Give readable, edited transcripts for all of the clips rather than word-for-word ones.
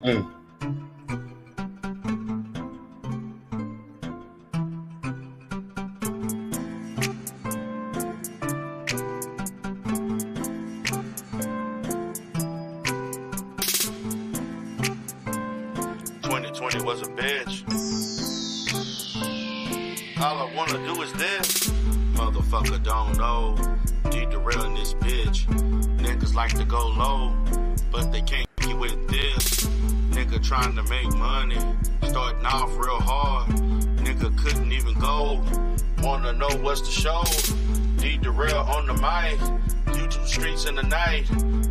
Mm. 2020 was a bitch. All I wanna do is this. Motherfucker don't know. Need to rail in this bitch. Niggas like to go low, but they can't get with this. Nigga trying to make money, starting off real hard. Nigga couldn't even go. Wanna know what's the show? Need to rail on the mic. YouTube streets in the night,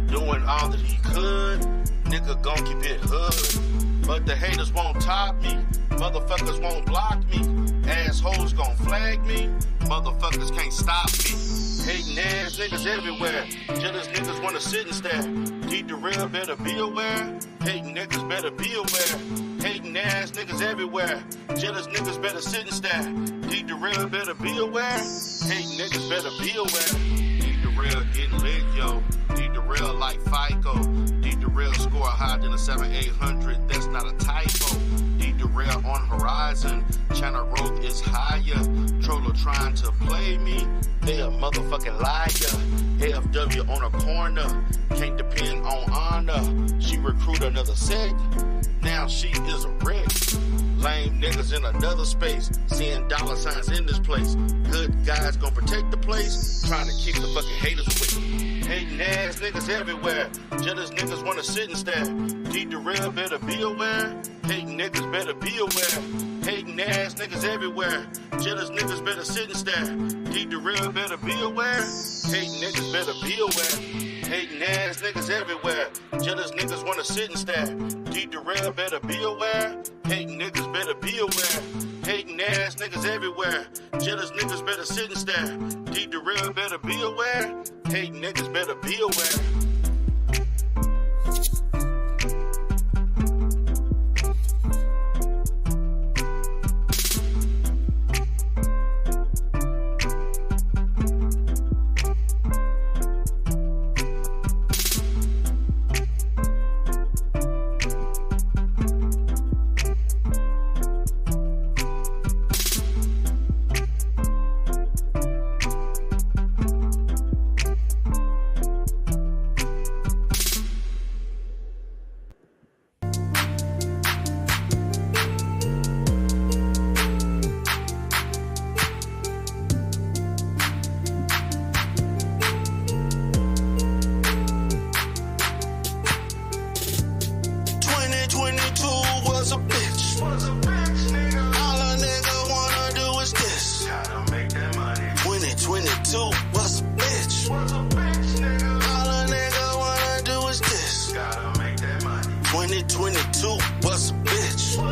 doing all that he could. Nigga gon' keep it hood. But the haters won't top me, motherfuckers won't block me, assholes gon' flag me, motherfuckers can't stop me. Hating ass niggas everywhere, jealous niggas wanna sit and stare. Need the real, better be aware, hating niggas better be aware. Hating ass niggas everywhere, jealous niggas better sit and stare. Need the real, better be aware, hating niggas better be aware. Need the real, getting lit, yo. Need the real like FICO. Need the real score higher than a 7-800. That's not a typo. Need the real on horizon. Channel growth is higher. Troller trying to play me. They a motherfucking liar. AFW on a corner. Can't depend on honor. She recruit another sect. Now she is a wreck. Lame niggas in another space. Seeing dollar signs in this place. Good guys gon' protect the place. Trying to keep the fucking haters away. Hating ass niggas everywhere. Jealous niggas wanna sit and stare. Need the real, better be aware. Hating niggas better be aware. Hating ass niggas everywhere. Jealous niggas better sit and stare. Need the real, better be aware. Hating niggas better be aware. Hating ass niggas everywhere. Jealous niggas wanna sit and stare. Need the real, better be aware. Hating niggas better be aware. Hating ass niggas everywhere. Jealous niggas better sit and stare. Need the real, better be aware. Hating niggas better be aware. Was a bitch. All a nigga wanna do is this. Gotta make that money. 2022 was a bitch. All a nigga wanna do is this. Gotta make that money. 2022 was a bitch. All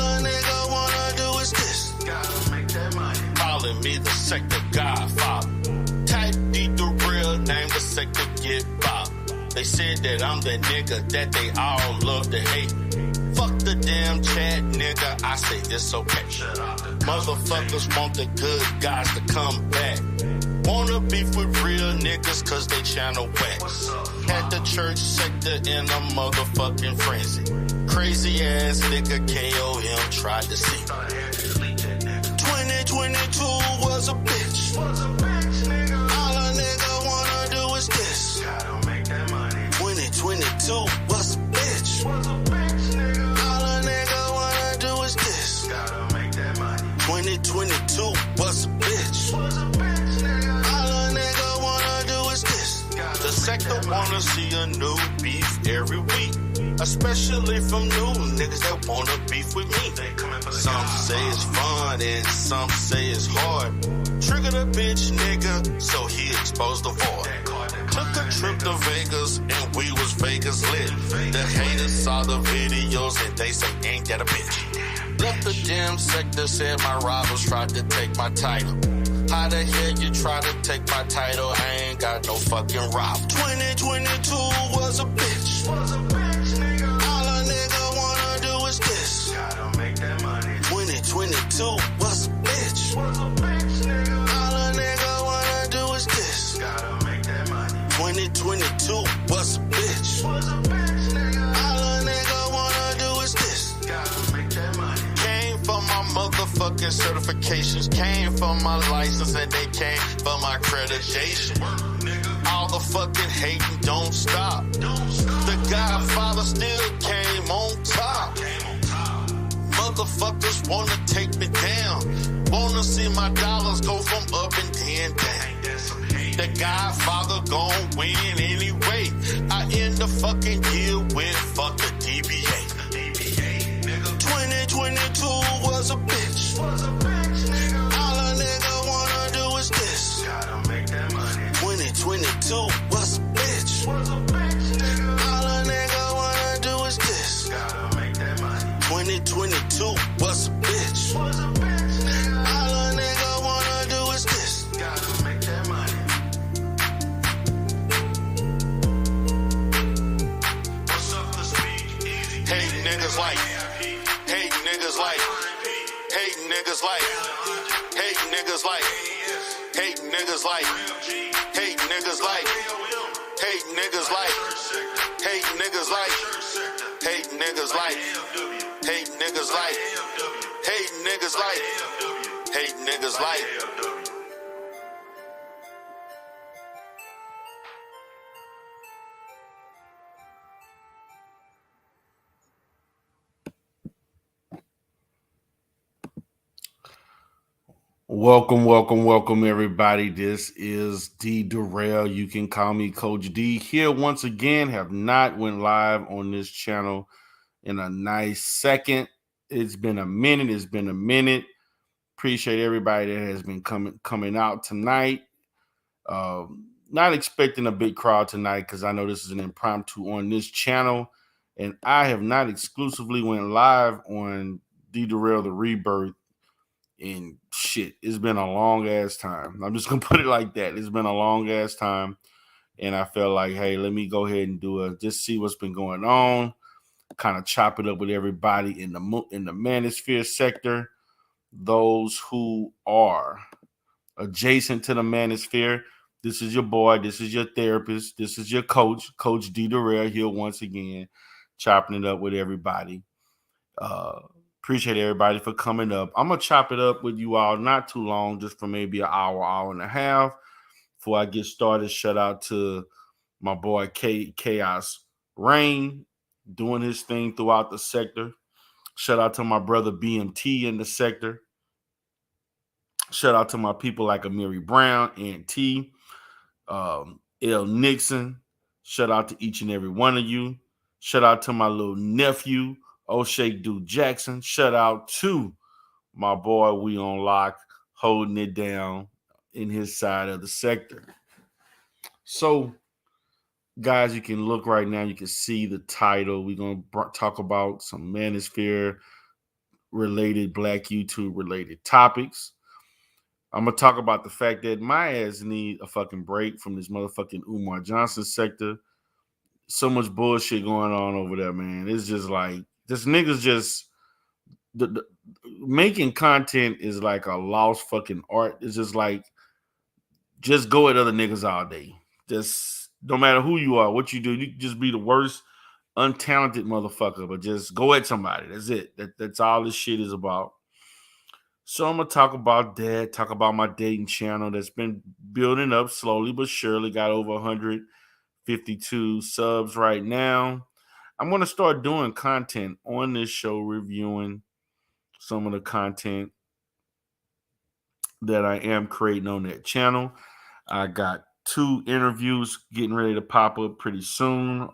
a nigga wanna do is this. Gotta make that money. Calling me the sector godfather. Type D the real name, the sector get bopped. They said that I'm the nigga that they all love to hate. Fuck the damn chat, nigga, I say it's okay. Motherfuckers want the good guys to come back. Wanna beef with real niggas cause they channel whack. Had the church sector in a motherfucking frenzy. Crazy ass nigga KOM tried to see. 2022 was a bitch. All a nigga wanna do is this. 2022 was a bitch. All a nigga wanna do is this. 2022 was a bitch. All a nigga wanna do is this. The sector wanna see a new beef every week. Especially from new niggas that wanna beef with me. Some say it's fun and some say it's hard. Trigger the bitch nigga, so he exposed the void. Took a trip to Vegas and we was Vegas lit. The haters saw the videos and they say ain't that a bitch. Left the damn sector, said my rivals tried to take my title. How the hell you try to take my title? I ain't got no fucking rival. 2022 was a bitch. All a nigga wanna do is this. 2022 was a bitch. All a nigga wanna do is this. 2022 was a bitch. All motherfucking certifications came from my license and they came from my accreditation. All the fucking hating don't stop. The Godfather still came on top. Motherfuckers wanna take me down. Wanna see my dollars go from up and then down. The Godfather gon' win anyway. I end the fucking year with fuck the DBA. 2022 was a bitch. All a nigga wanna do is this. 2022 was a bitch. All a nigga wanna do is this. 2022 was a bitch. All a nigga wanna do is this. Gotta make that money. What's up the speed? Easy. Hate niggas like. Hate niggas like. Hate niggas like. Hate niggas like. Hate niggas like. Hate niggas like. Hate niggas like. Hate niggas like. Hate niggas like. Hate niggas like. Hate niggas like. Hate niggas like. Welcome, everybody. This is D Darrell. You can call me Coach D. Here once again, have not went live on this channel in a nice second. It's been a minute. Appreciate everybody that has been coming out tonight. Not expecting a big crowd tonight because I know this is an impromptu on this channel, and I have not exclusively went live on D Darrell the Rebirth. And shit, it's been a long ass time. I'm just gonna put it like that. It's been a long ass time, and I felt like, hey, let me go ahead and just see what's been going on. Kind of chop it up with everybody in the Manosphere sector. Those who are adjacent to the Manosphere. This is your boy. This is your therapist. This is your coach, Coach D Darrell here once again, chopping it up with everybody. Appreciate everybody for coming up. I'm going to chop it up with you all not too long, just for maybe an hour and a half. Before I get started, shout out to my boy Chaos Rain doing his thing throughout the sector. Shout out to my brother BMT in the sector. Shout out to my people like Amiri Brown and T, L Nixon. Shout out to each and every one of you. Shout out to my little nephew, O'Shea Duke Jackson. Shout out to my boy, We on Lock, holding it down in his side of the sector. So, guys, you can look right now. You can see the title. We're going to talk about some Manosphere-related, Black YouTube-related topics. I'm going to talk about the fact that my ass need a fucking break from this motherfucking Umar Johnson sector. So much bullshit going on over there, man. It's just like, this niggas just the making content is like a lost fucking art. It's just like, just go at other niggas all day. Just no matter who you are, what you do, you can just be the worst untalented motherfucker, but just go at somebody. That's it. That's all this shit is about. So I'm gonna talk about that. Talk about my dating channel that's been building up slowly but surely. Got over 152 subs right now. I'm going to start doing content on this show, reviewing some of the content that I am creating on that channel. I got 2 interviews getting ready to pop up pretty soon.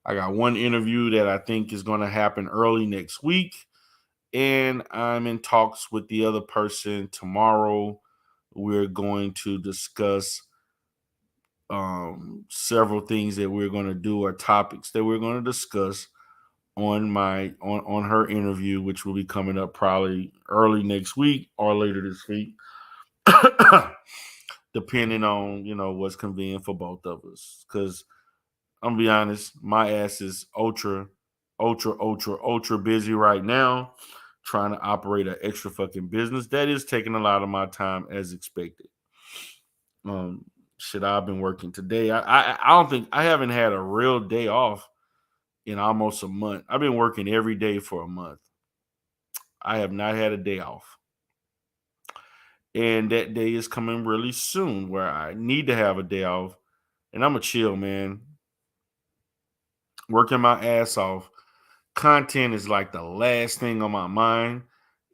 I got 1 interview that I think is going to happen early next week, and I'm in talks with the other person tomorrow. We're going to discuss several things that we're going to do, or topics that we're going to discuss on her interview, which will be coming up probably early next week or later this week, depending on what's convenient for both of us. Because I'm gonna be honest, my ass is ultra busy right now, trying to operate an extra fucking business that is taking a lot of my time as expected. Shit, I've been working today. I don't think I haven't had a real day off in almost a month. I've been working every day for a month. I have not had a day off. And that day is coming really soon where I need to have a day off. And I'm a chill, man. Working my ass off. Content is like the last thing on my mind.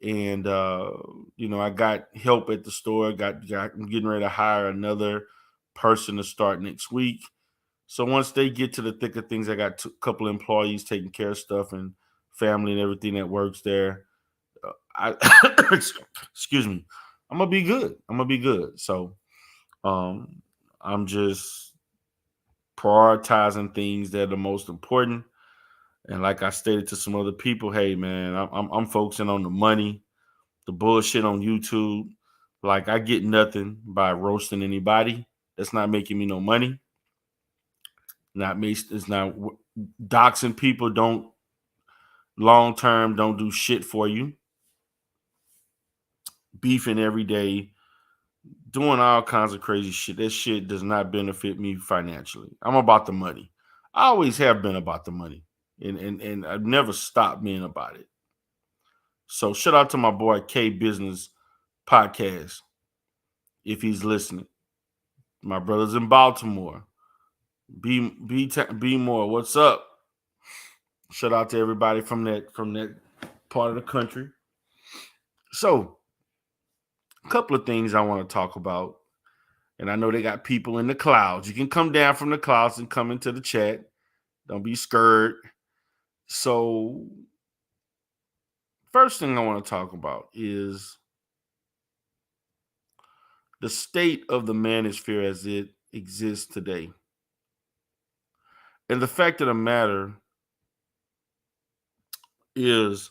And I got help at the store. I'm getting ready to hire another person to start next week. So once they get to the thick of things, I got a couple employees taking care of stuff and family and everything that works there. I excuse me. I'm gonna be good. I'm gonna be good. So I'm just prioritizing things that are the most important. And like I stated to some other people, hey man, I'm focusing on the money, the bullshit on YouTube. Like I get nothing by roasting anybody. That's not making me no money. Not me. It's not doxing people. Don't long term. Don't do shit for you. Beefing every day, doing all kinds of crazy shit. That shit does not benefit me financially. I'm about the money. I always have been about the money, and I've never stopped being about it. So shout out to my boy K Business Podcast if he's listening. My brothers in Baltimore. Be more. What's up? Shout out to everybody from that part of the country. So a couple of things I want to talk about. And I know they got people in the clouds. You can come down from the clouds and come into the chat. Don't be scared. So, first thing I want to talk about is the state of the manosphere as it exists today. And the fact of the matter is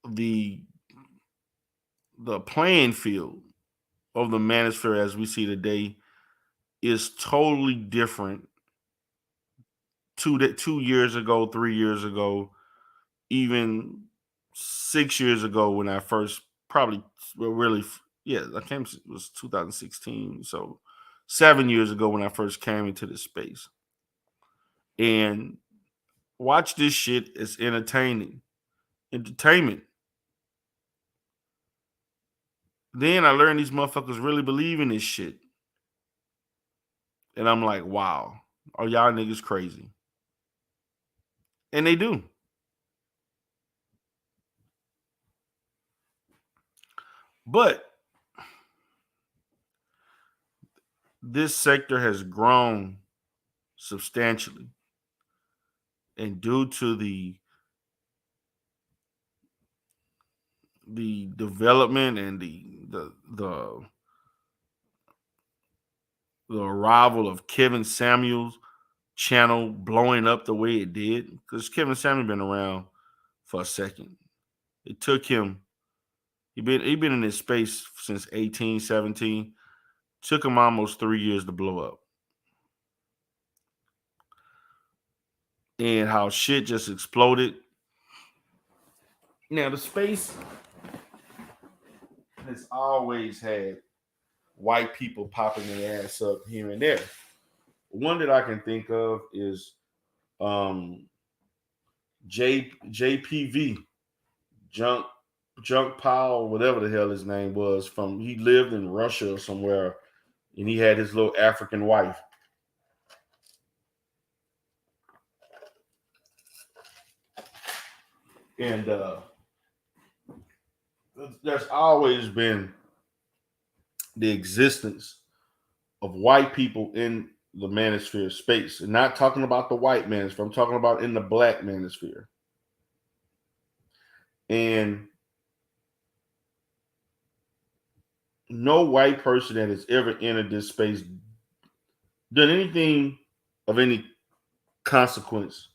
the the playing field of the manosphere as we see today is totally different 2 years ago, 3 years ago, even 6 years ago when I first probably well, really yeah I came it was 2016, so 7 years ago when I first came into this space and watch this shit as entertainment. Then I learned these motherfuckers really believe in this shit, and I'm like, wow, are y'all niggas crazy? And they do. But this sector has grown substantially, and due to the development and the arrival of Kevin Samuels channel blowing up the way it did, because Kevin Samuel been around for a second. It took him he been in this space since 18, 17. Took him almost 3 years to blow up. And how shit just exploded. Now the space has always had white people popping their ass up here and there. One that I can think of is um JPV, Junk Junk Powell, whatever the hell his name was. From he lived in Russia or somewhere, and he had his little African wife. And there's always been the existence of white people in the manosphere space. And not talking about the white manosphere, I'm talking about in the black manosphere. And no white person that has ever entered this space done anything of any consequence.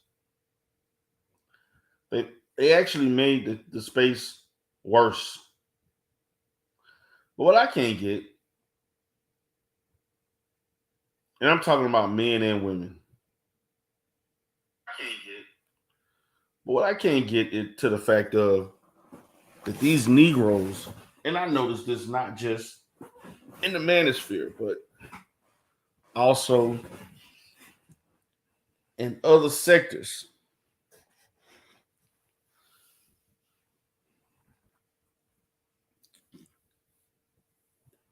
They actually made the space worse. But what I can't get, and I'm talking about men and women, but what I can't get is to the fact of that these Negroes, and I noticed this not just in the manosphere, but also in other sectors.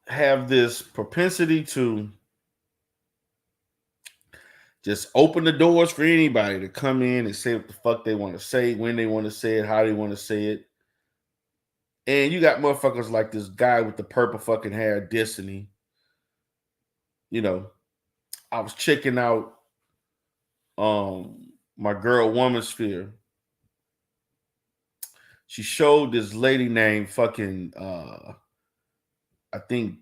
have this propensity to just open the doors for anybody to come in and say what the fuck they want to say, when they want to say it, how they want to say it. And you got motherfuckers like this guy with the purple fucking hair, Destiny. You know, I was checking out my girl Womansphere. She showed this lady named fucking I think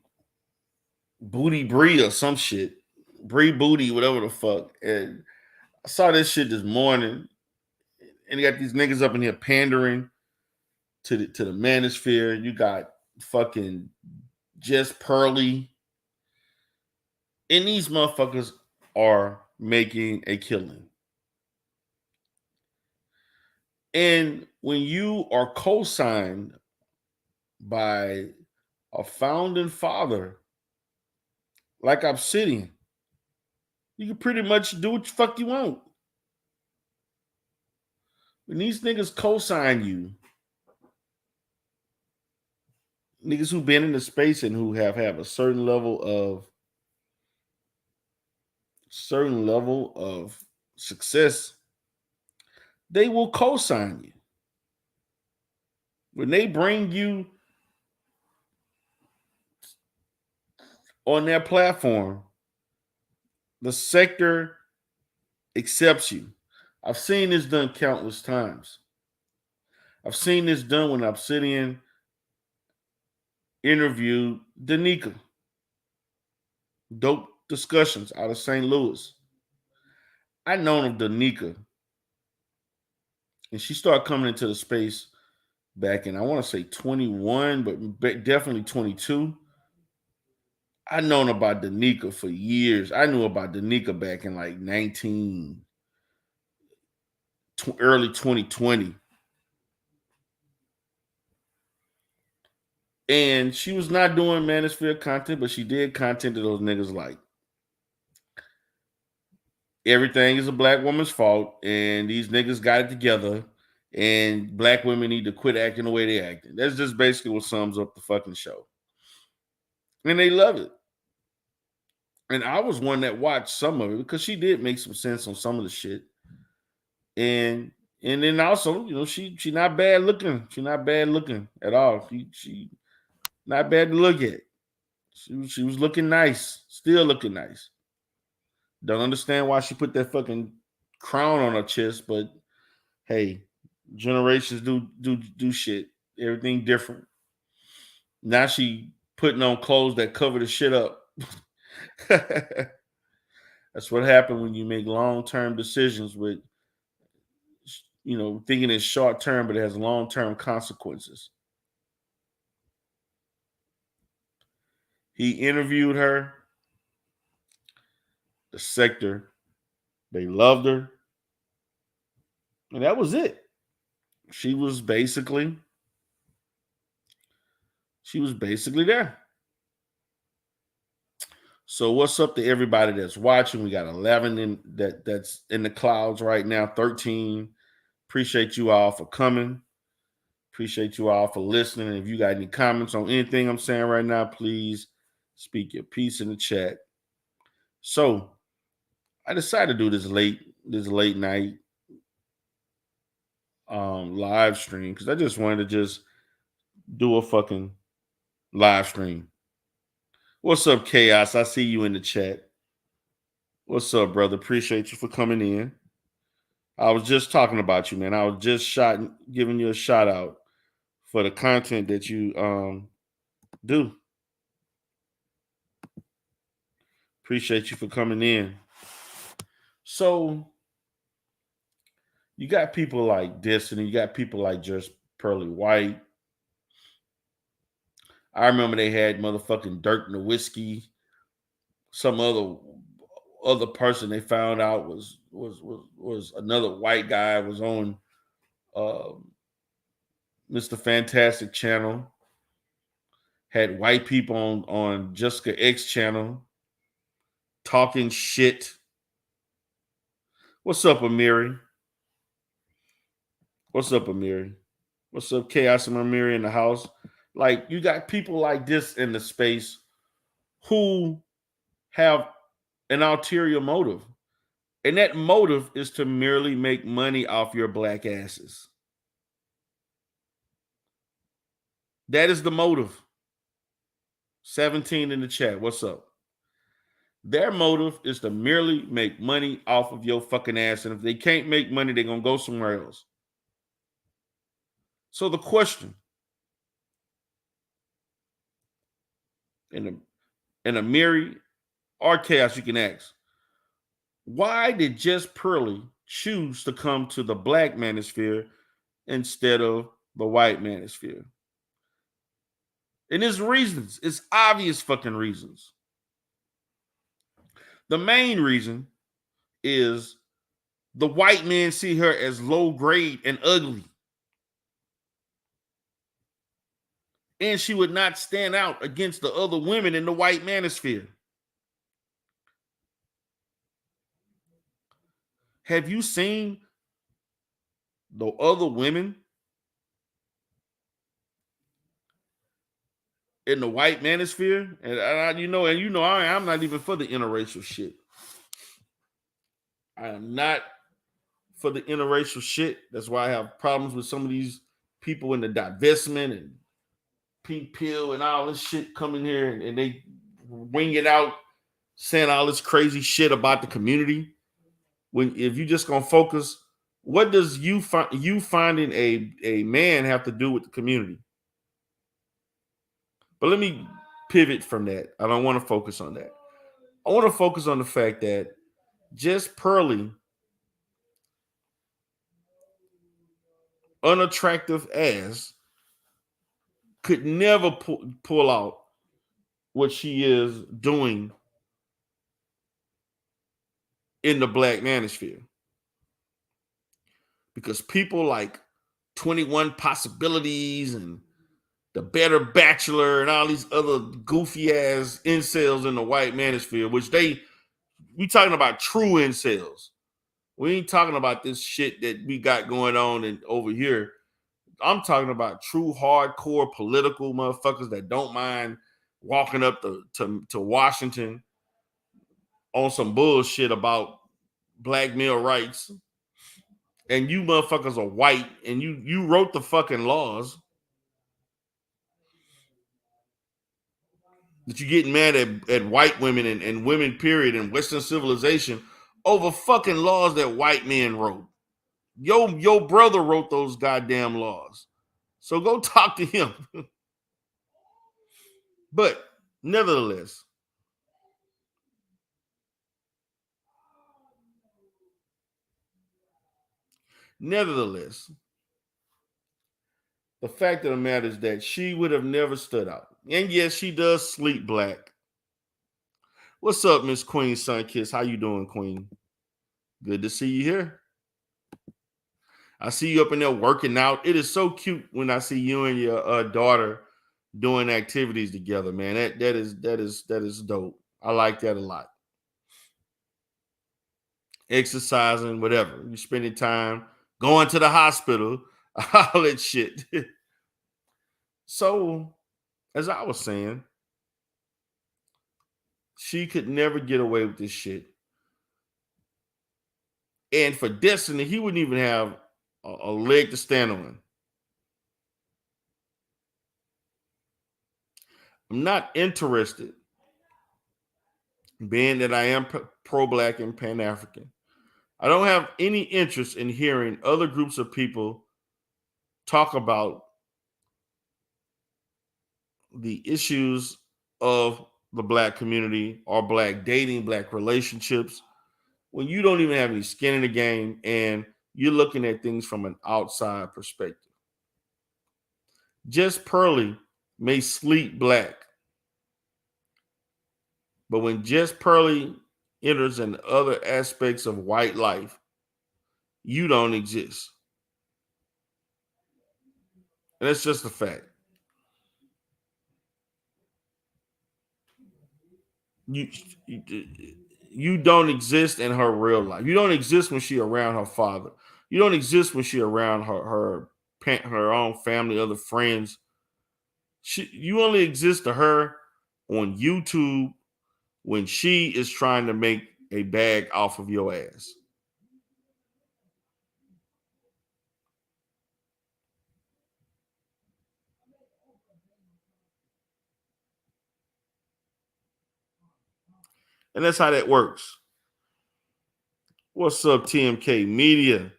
Booty Bree or some shit. Bree Booty, whatever the fuck. And I saw this shit this morning. And you got these niggas up in here pandering to the Manosphere. You got fucking Just Pearly. And these motherfuckers are making a killing. And when you are co-signed by a founding father like Obsidian, you can pretty much do what the fuck you want. When these niggas co-sign you, niggas who've been in the space and who have a certain level of success, they will co-sign you. When they bring you on their platform, the sector accepts you. I've seen this done countless times. I've seen this done when Obsidian interviewed Danica. Dope discussions out of St. Louis. I known of Danica, and she started coming into the space back in, I want to say 21, but definitely 22. I known about Danica for years. I knew about Danica back in like early 2020. And she was not doing Manosphere content, but she did content that those niggas like. Everything is a black woman's fault, and these niggas got it together, and black women need to quit acting the way they acting. That's just basically what sums up the fucking show. And they love it. And I was one that watched some of it because she did make some sense on some of the shit. And then also, you know, she not bad looking. She not bad looking at all. She not bad to look at. She was looking nice, still looking nice. Don't understand why she put that fucking crown on her chest, but hey, generations do shit. Everything different. Now she putting on clothes that cover the shit up. That's what happened when you make long-term decisions with, you know, thinking it's short term, but it has long-term consequences. He interviewed her, the sector. They loved her. And that was it. She was basically there. So what's up to everybody that's watching? We got 11 that's in the clouds right now, 13. Appreciate you all for coming. Appreciate you all for listening. And if you got any comments on anything I'm saying right now, please speak your piece in the chat. So I decided to do this late night live stream because I just wanted to just do a fucking live stream. What's up, Chaos? I see you in the chat. What's up, brother? Appreciate you for coming in. I was just talking about you, man. I was just giving you a shout out for the content that you do. Appreciate you for coming in. So you got people like Destiny, you got people like Just Pearly White. I remember they had motherfucking Dirk Nowitzki. Some other person they found out was another white guy, was on Mr. Fantastic channel. Had white people on Jessica X channel talking shit. What's up, Amiri? What's up, Amiri? What's up, Chaos and Amiri in the house? Like, you got people like this in the space who have an ulterior motive. And that motive is to merely make money off your black asses. That is the motive. 17 in the chat. What's up? Their motive is to merely make money off of your fucking ass. And if they can't make money, they're going to go somewhere else. So the question in a myriad or chaos you can ask, why did Jess Pearly choose to come to the black manosphere instead of the white manosphere? And there's reasons. It's obvious fucking reasons. The main reason is the white men see her as low grade and ugly. And she would not stand out against the other women in the white manosphere. Have you seen the other women in the white manosphere? I'm not even for the interracial shit. I am not for the interracial shit. That's why I have problems with some of these people in the divestment and pink pill and all this shit coming here and they wing it out saying all this crazy shit about the community. When if you just gonna focus, what does you finding a man have to do with the community? But let me pivot from that. I don't want to focus on that. I want to focus on the fact that Jess Pearly, unattractive ass, could never pull out what she is doing in the black manosphere. Because people like 21 Possibilities and The Better Bachelor and all these other goofy ass incels in the white manosphere, which we talking about true incels. We ain't talking about this shit that we got going on and over here. I'm talking about true hardcore political motherfuckers that don't mind walking up to Washington on some bullshit about black male rights. And you motherfuckers are white and you wrote the fucking laws. That you getting mad at white women and women, period, in Western civilization over fucking laws that white men wrote. Your brother wrote those goddamn laws. So go talk to him. But nevertheless, the fact of the matter is that she would have never stood out. And yes, she does sleep black. What's up, Miss Queen Sunkiss? How you doing, Queen? Good to see you here. I see you up in there working out. It is so cute when I see you and your daughter doing activities together, man. That is dope. I like that a lot. Exercising, whatever. You spending time going to the hospital, all that shit. So, as I was saying, she could never get away with this shit. And for Destiny, he wouldn't even have a leg to stand on. I'm not interested, being that I am pro-black and pan-African. I don't have any interest in hearing other groups of people talk about the issues of the black community or black dating, black relationships, when you don't even have any skin in the game and you're looking at things from an outside perspective. Jess Pearly may sleep black, but when Jess Pearly enters in other aspects of white life, you don't exist. And that's just a fact. You don't exist in her real life. You don't exist when she around her father. You don't exist when she around her own family, other friends. You only exist to her on YouTube when she is trying to make a bag off of your ass. And that's how that works. What's up, TMK Media?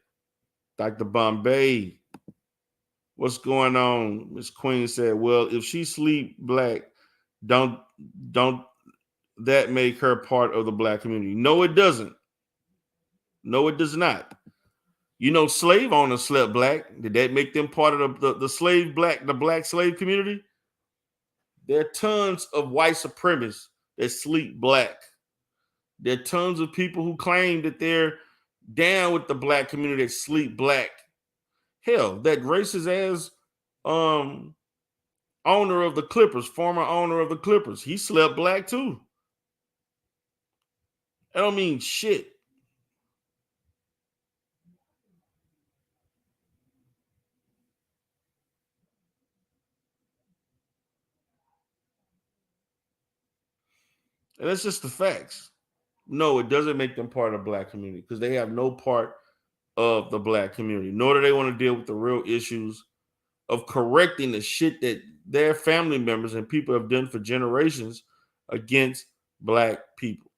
Dr. Bombay. What's going on? Miss Queen said, well, if she sleep black, don't don't that make her part of the black community? No, it doesn't. No, it does not. You know, slave owners slept black. Did that make them part of the slave black, the black slave community? There are tons of white supremacists that sleep black. There are tons of people who claim that they're down with the black community that sleep black. Hell, that racist ass um owner of the Clippers, former owner of the Clippers, he slept black too. I don't mean shit. And that's just the facts. No, it doesn't make them part of the black community because they have no part of the black community, nor do they want to deal with the real issues of correcting the shit that their family members and people have done for generations against black people.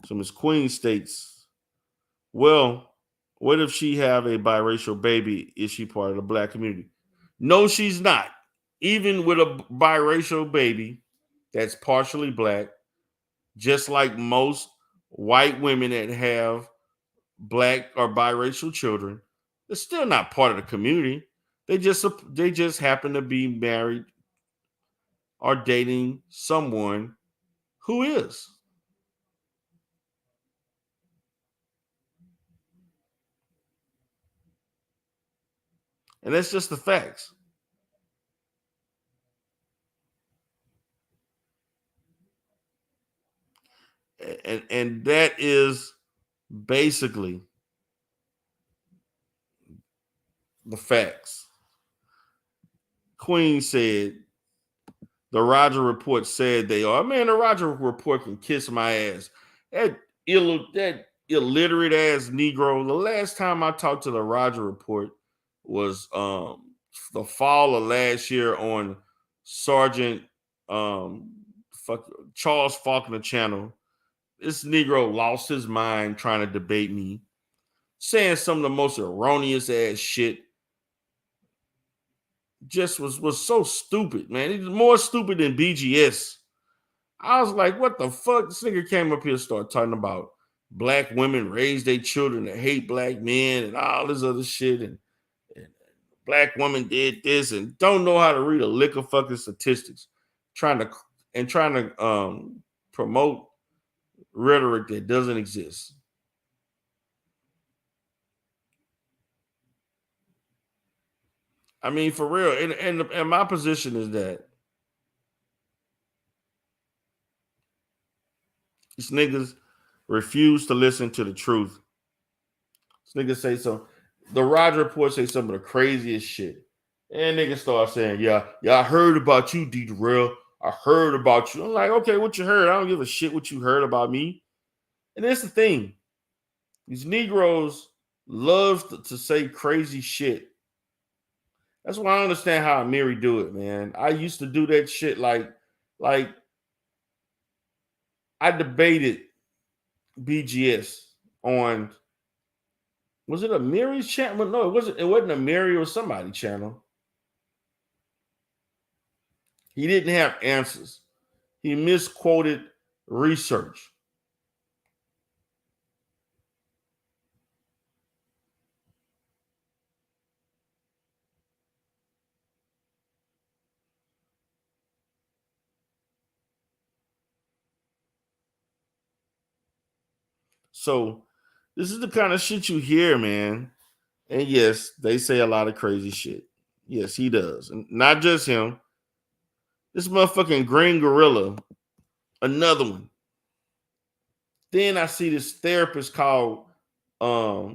So Miss Queen states, well, what if she have a biracial baby? Is she part of the black community? No, she's not. Even with a biracial baby that's partially black, just like most white women that have black or biracial children, they're still not part of the community. They just happen to be married or dating someone who is. And that's just the facts. And that is basically the facts. Queen said the Roger Report said they are. Man, the Roger Report can kiss my ass. That illiterate ass Negro. The last time I talked to the Roger Report was the fall of last year on Sergeant Charles Faulkner channel. This Negro lost his mind trying to debate me, saying some of the most erroneous ass shit. Just was so stupid, man. He was more stupid than BGS. I was like, what the fuck? This nigga came up here and started talking about black women raise their children to hate black men and all this other shit. And black woman did this and don't know how to read a lick of fucking statistics. Trying to promote rhetoric that doesn't exist. I mean, for real. And my position is that these niggas refuse to listen to the truth. This nigga say so. The Roger Report say some of the craziest shit. And niggas start saying, yeah, I heard about you, D. Darrell. I heard about you. I'm like, okay, what you heard? I don't give a shit what you heard about me. And that's the thing. These Negroes love to say crazy shit. That's why I understand how Amiri do it, man. I used to do that shit like I debated BGS on, was it Amiri's channel? No, it wasn't Amiri or somebody channel. He didn't have answers. He misquoted research. So this is the kind of shit you hear, man. And yes, they say a lot of crazy shit. Yes, he does. And not just him. This motherfucking Green Gorilla, another one. Then I see this therapist called uh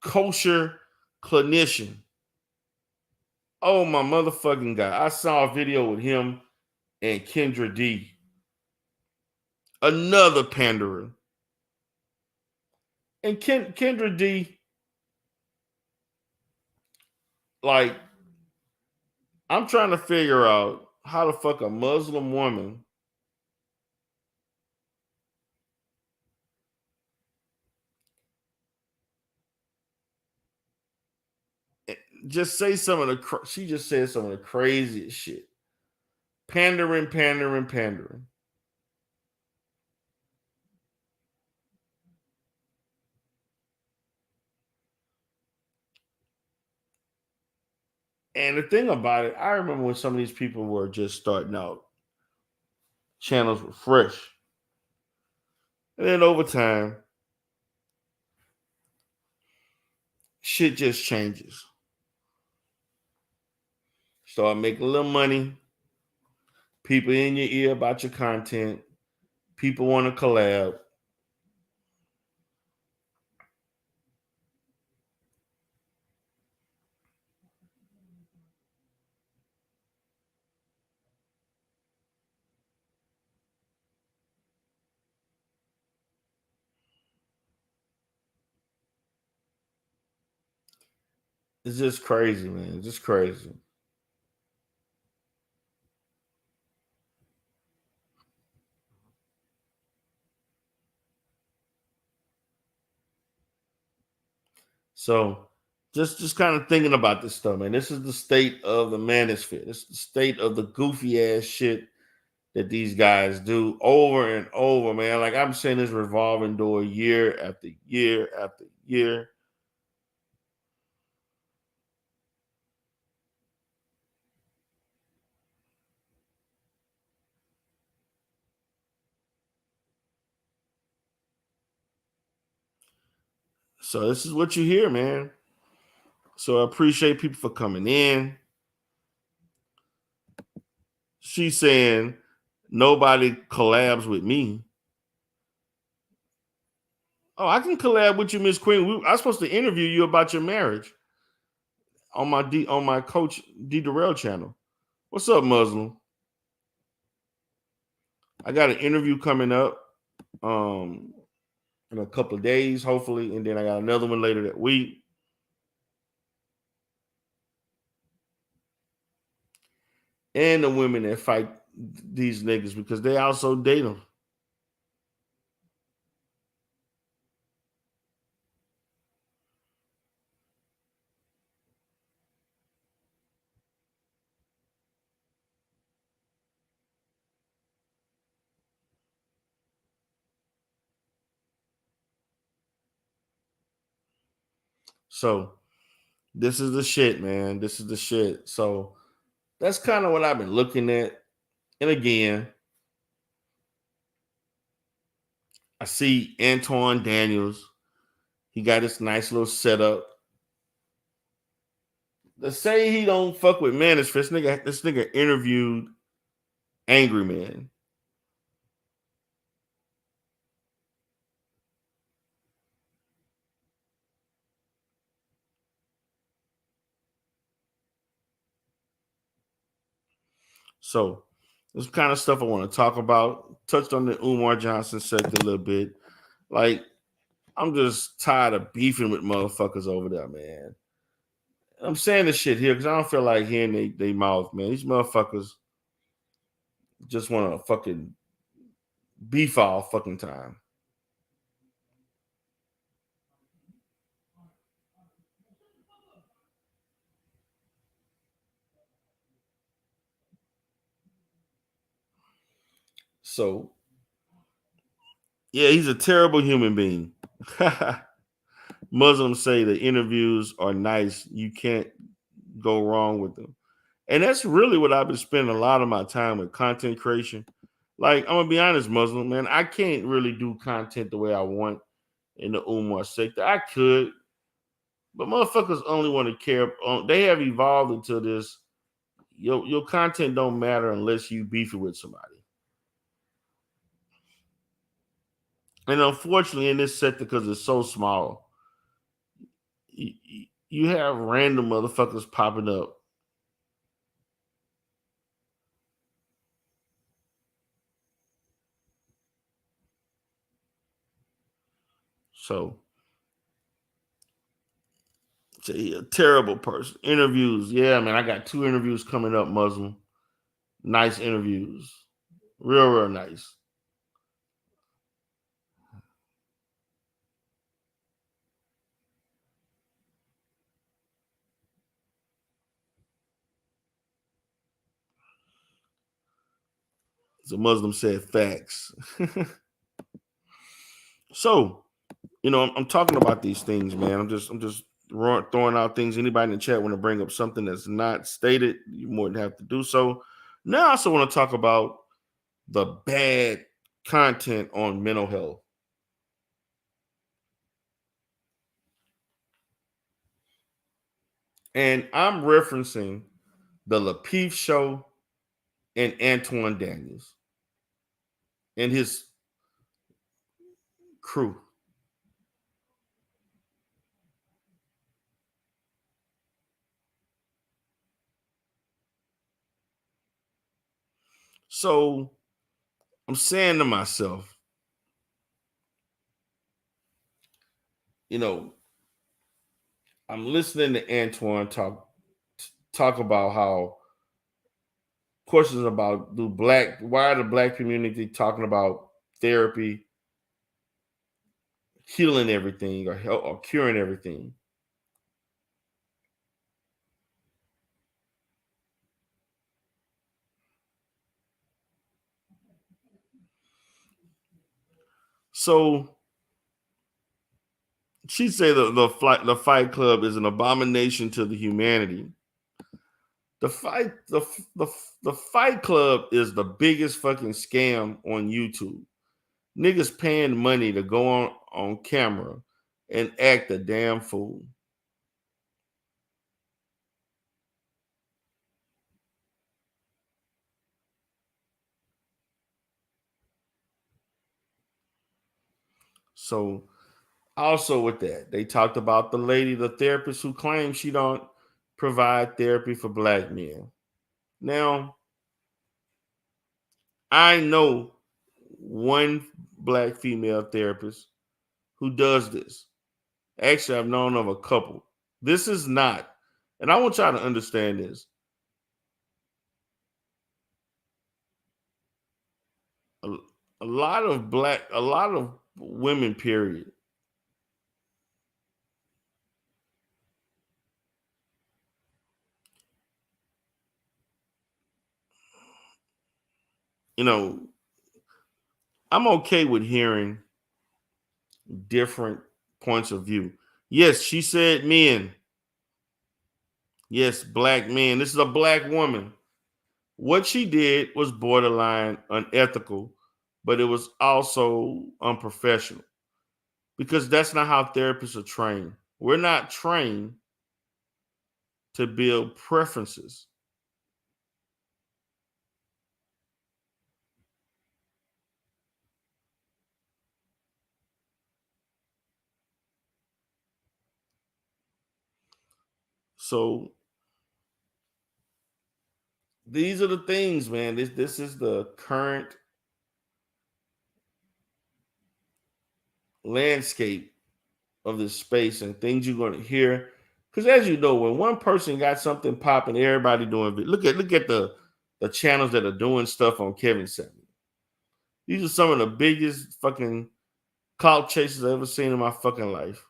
kosher clinician. Oh my motherfucking god! I saw a video with him and Kendra D, another panderer, and Kendra D, like, I'm trying to figure out how the fuck a Muslim woman just say some of the she just said some of the craziest shit. Pandering, pandering, pandering. And the thing about it, I remember when some of these people were just starting out, channels were fresh. And then over time, shit just changes. Start making a little money. People in your ear about your content. People want to collab. It's just crazy, man. It's just crazy. So just kind of thinking about this stuff, man. This is the state of the manosphere. This is the state of the goofy ass shit that these guys do over and over, man. Like I'm saying, this revolving door year after year after year. So this is what you hear, man. So I appreciate people for coming in. She's saying nobody collabs with me. Oh, I can collab with you, Miss Queen. I'm supposed to interview you about your marriage on my Coach D Durrell channel. What's up, Muslim? I got an interview coming up in a couple of days, hopefully, and then I got another one later that week. And the women that fight these niggas because they also date them. So this is the shit, man. This is the shit. So that's kind of what I've been looking at. And again, I see Antoine Daniels. He got this nice little setup. To say he don't fuck with Manosphere, this nigga interviewed Angry Man. So this kind of stuff I want to talk about. Touched on the Umar Johnson segment a little bit. Like, I'm just tired of beefing with motherfuckers over there, man. I'm saying this shit here because I don't feel like hearing they mouth, man. These motherfuckers just want to fucking beef all fucking time. So, yeah, he's a terrible human being. Muslims say the interviews are nice. You can't go wrong with them. And that's really what I've been spending a lot of my time with content creation. Like, I'm gonna be honest, Muslim, man, I can't really do content the way I want in the Umar sector. I could, but motherfuckers only want to care. They have evolved into this. Your content don't matter unless you beef it with somebody. And unfortunately, in this sector, because it's so small, you have random motherfuckers popping up So, a terrible person. Interviews, yeah, man. I got 2 interviews coming up, Muslim. Nice interviews, real nice. The Muslim said facts. So, I'm talking about these things, man. I'm just throwing out things. Anybody in the chat want to bring up something that's not stated, you more than have to do so. Now, I also want to talk about the bad content on mental health. And I'm referencing the Lapeef show and Antoine Daniels and his crew. So I'm saying to myself, you know, I'm listening to Antoine talk about how questions about why are the black community talking about therapy healing everything or curing everything. So she say the Fight Club is an abomination to the humanity. The Fight Club is the biggest fucking scam on YouTube. Niggas paying money to go on camera and act a damn fool. So also with that, they talked about the therapist who claims she don't provide therapy for black men. Now, I know one black female therapist who does this. Actually, I've known of a couple. This is not, and I want y'all to understand this. A, a lot of women, period, you know, I'm okay with hearing different points of view. Yes, she said men. Yes, black men. This is a black woman. What she did was borderline unethical, but it was also unprofessional because that's not how therapists are trained. We're not trained to build preferences. So these are the things, man. This is the current landscape of this space and things you're going to hear. Because as you know, when one person got something popping, everybody doing it. Look at the channels that are doing stuff on Kevin Samuel. These are some of the biggest fucking clout chasers I've ever seen in my fucking life.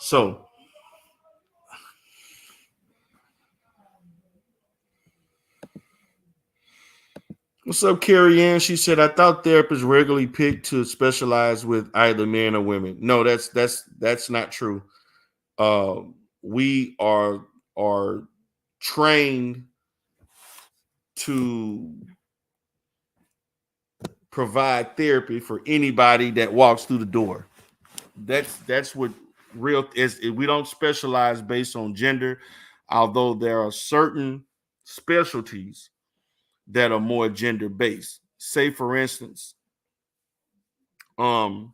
So, what's up, Carrie Ann? She said, I thought therapists regularly picked to specialize with either men or women. No, that's not true. We are trained to provide therapy for anybody that walks through the door. That's what real is. We don't specialize based on gender, although there are certain specialties that are more gender based. Say, for instance, um,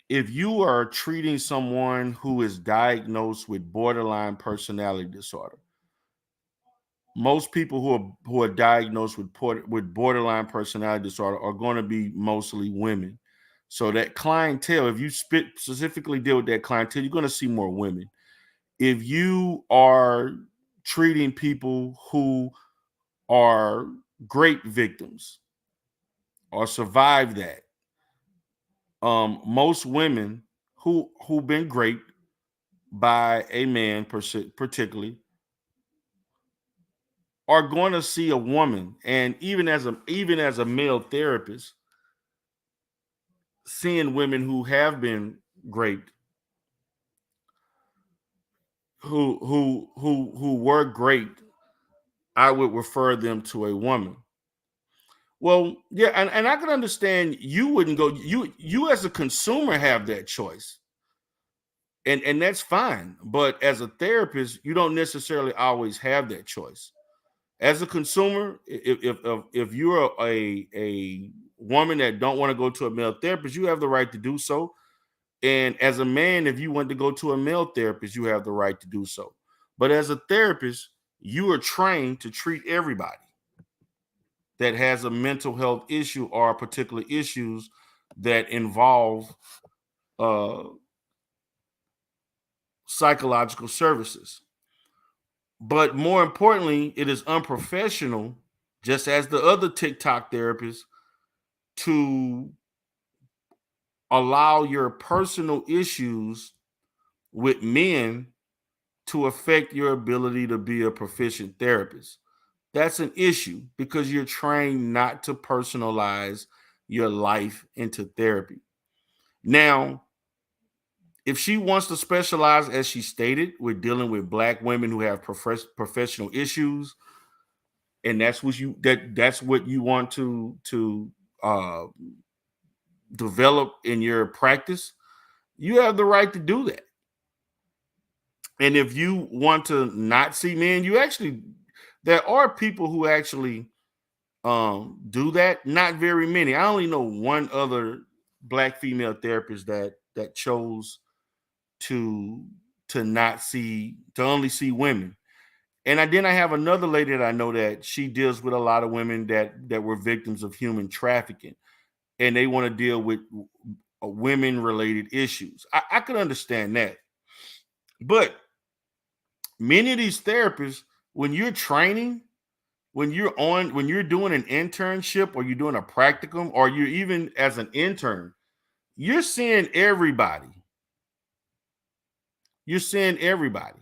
if you are treating someone who is diagnosed with borderline personality disorder, most people who are diagnosed with borderline personality disorder are going to be mostly women. So that clientele, if you specifically deal with that clientele, you're going to see more women. If you are treating people who are great victims or survive that, most women who've been great by a man particularly are going to see a woman, and even as a male therapist, seeing women who have been great, who were great, I would refer them to a woman. Well, yeah, and I can understand you wouldn't go. You as a consumer have that choice, and that's fine. But as a therapist, you don't necessarily always have that choice. As a consumer, if you're a woman that don't want to go to a male therapist, you have the right to do so. And as a man, if you want to go to a male therapist, you have the right to do so. But as a therapist, you are trained to treat everybody that has a mental health issue or particular issues that involve uh, psychological services. But more importantly, it is unprofessional, just as the other TikTok therapists, to allow your personal issues with men to affect your ability to be a proficient therapist. That's an issue because you're trained not to personalize your life into therapy. Now, if she wants to specialize, as she stated, with dealing with Black women who have professional issues, and that's what you want to uh, develop in your practice, you have the right to do that. And if you want to not see men, there are people who actually do that. Not very many. I only know one other Black female therapist that chose to to only see women. And then I have another lady that I know that she deals with a lot of women that were victims of human trafficking, and they want to deal with women related issues. I can understand that, but many of these therapists, when you're training, when you're doing an internship or you're doing a practicum or you're even as an intern, you're seeing everybody. You're seeing everybody.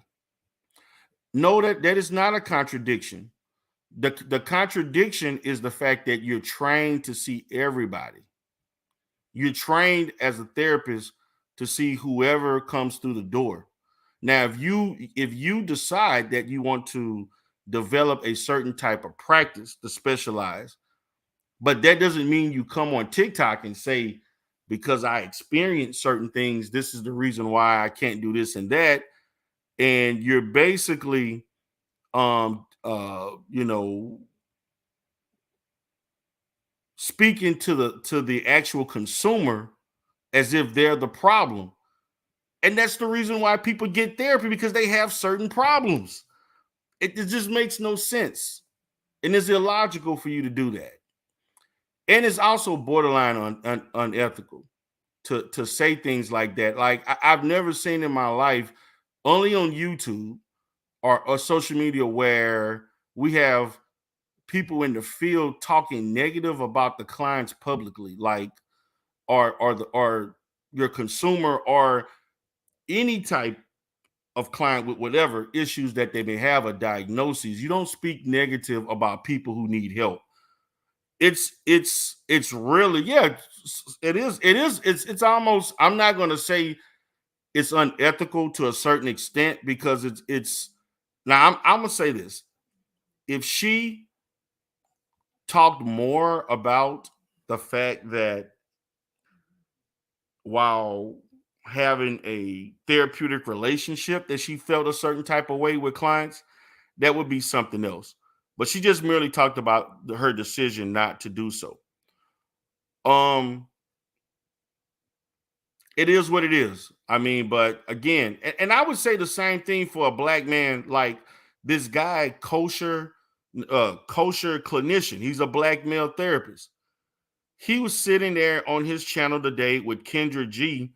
Know that is not a contradiction. The contradiction is the fact that you're trained to see everybody. You're trained as a therapist to see whoever comes through the door. Now, if you decide that you want to develop a certain type of practice to specialize, but that doesn't mean you come on TikTok and say, because I experienced certain things, this is the reason why I can't do this and that. And you're basically you know, speaking to the actual consumer as if they're the problem. And that's the reason why people get therapy, because they have certain problems. It just makes no sense. And it's illogical for you to do that. And it's also borderline unethical to say things like that. Like I've never seen in my life, only on YouTube or social media, where we have people in the field talking negative about the clients publicly, like or your consumer or any type of client with whatever issues that they may have or diagnoses. You don't speak negative about people who need help. It's really, yeah, it's almost, I'm not going to say it's unethical to a certain extent, because it's now I'm gonna say this. If she talked more about the fact that while having a therapeutic relationship that she felt a certain type of way with clients, that would be something else. but she just merely talked about her decision not to do so. Um, it is what it is. I mean, but again, and I would say the same thing for a black man like this guy, kosher clinician. He's a black male therapist. He was sitting there on his channel today with Kendra G,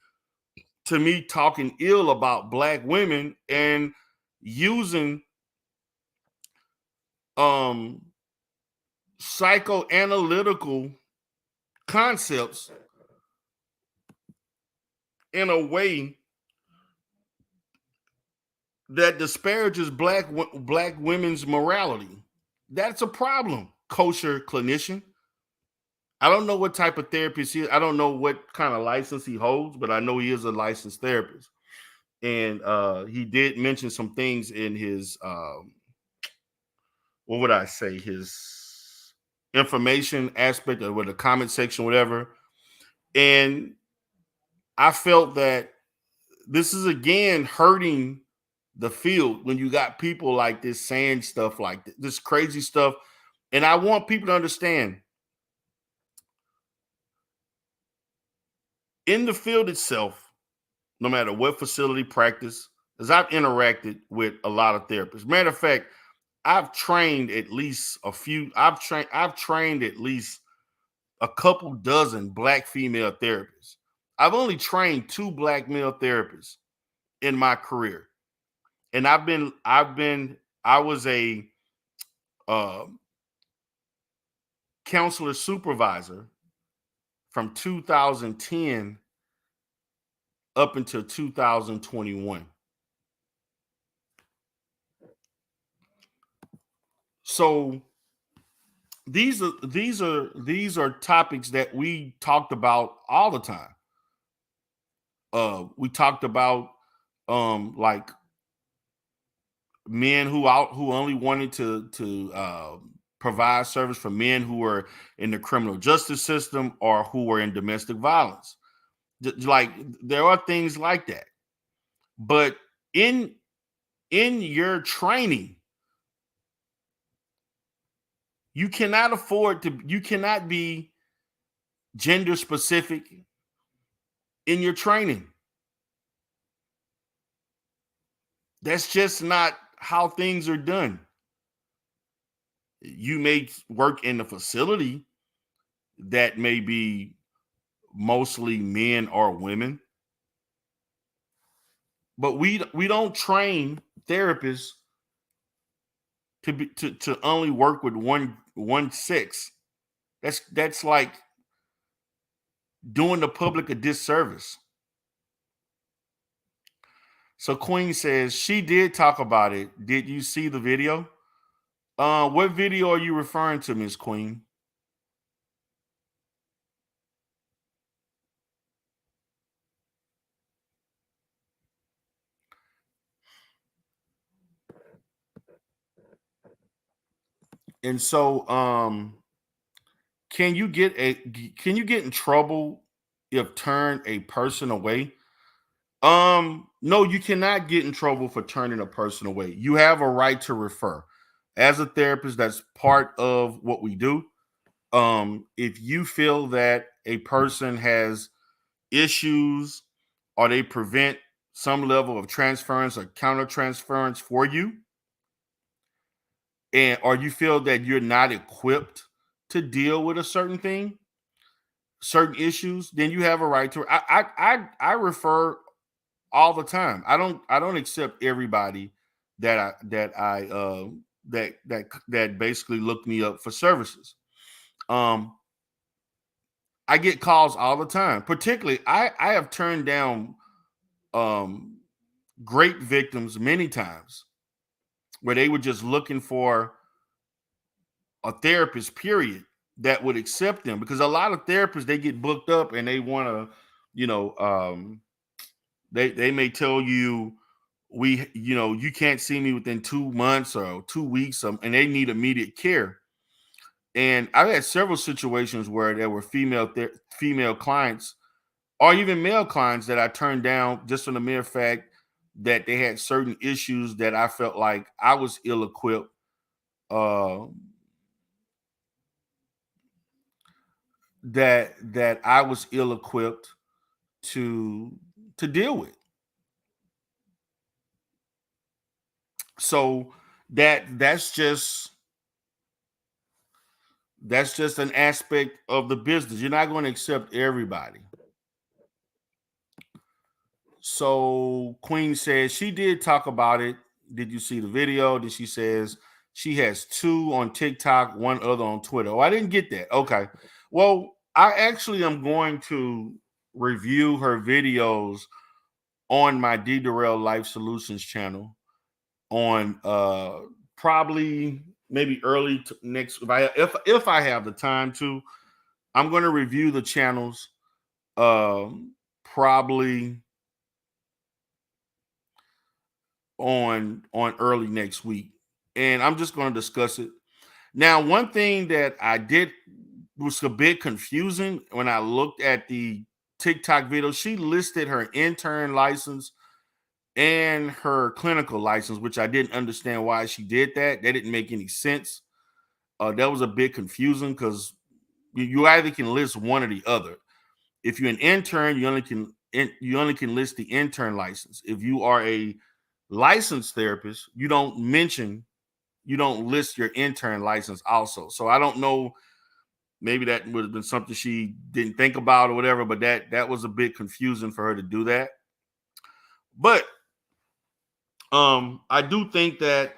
to me, talking ill about black women and using psychoanalytical concepts in a way that disparages black women's morality. That's a problem, kosher clinician. I don't know what type of therapist he is. I don't know what kind of license he holds, but I know he is a licensed therapist. And he did mention some things in his what would I say, his information aspect or with the comment section, whatever. And I felt that this is again hurting the field when you got people like this saying stuff like this crazy stuff. And I want people to understand, in the field itself, no matter what facility practice, as I've interacted with a lot of therapists. Matter of fact, I've trained at least a few, I've trained at least a couple dozen black female therapists. I've only trained 2 black male therapists in my career. And I was a uh, counselor supervisor from 2010 up until 2021. So these are topics that we talked about all the time. We talked about like men who only wanted to provide service for men who were in the criminal justice system or who were in domestic violence. Like there are things like that, but in your training, you cannot be gender specific in your training. That's just not how things are done. You may work in a facility that may be mostly men or women, but we don't train therapists to only work with one sex. That's like doing the public a disservice. So Queen says she did talk about it. Did you see the video? What video are you referring to, Miss Queen? And so, can you get in trouble if turn a person away? No, you cannot get in trouble for turning a person away. You have a right to refer. As a therapist, that's part of what we do. If you feel that a person has issues or they prevent some level of transference or counter transference for you, and or you feel that you're not equipped to deal with a certain thing, certain issues, then you have a right to. I refer all the time. I don't accept everybody that basically look me up for services. Um, I get calls all the time. Particularly, I have turned down um great victims many times where they were just looking for a therapist, period, that would accept them, because a lot of therapists, they get booked up and they want to, you know, they may tell you, you can't see me within 2 months or 2 weeks, and they need immediate care. And I've had several situations where there were female clients or even male clients that I turned down just on the mere fact that they had certain issues that I felt like I was ill equipped uh, that I was ill equipped to deal with. So that's just an aspect of the business. You're not going to accept everybody. So Queen says she did talk about it. Did you see the video? Then she says she has two on TikTok, one other on Twitter. Oh, I didn't get that. Okay. Well, I actually am going to review her videos on my D Darrell Life Solutions channel on probably maybe early next if I have the time to. I'm going to review the channels probably on early next week, and I'm just going to discuss it. Now, one thing that I did was a bit confusing when I looked at the TikTok video. She listed her intern license and her clinical license, which I didn't understand why she did that. That didn't make any sense. That was a bit confusing because you either can list one or the other. If you're an intern, you only can list the intern license. If you are a licensed therapist, you don't list your intern license also. So I don't know, maybe that would have been something she didn't think about or whatever, but that was a bit confusing for her to do that. But I do think that,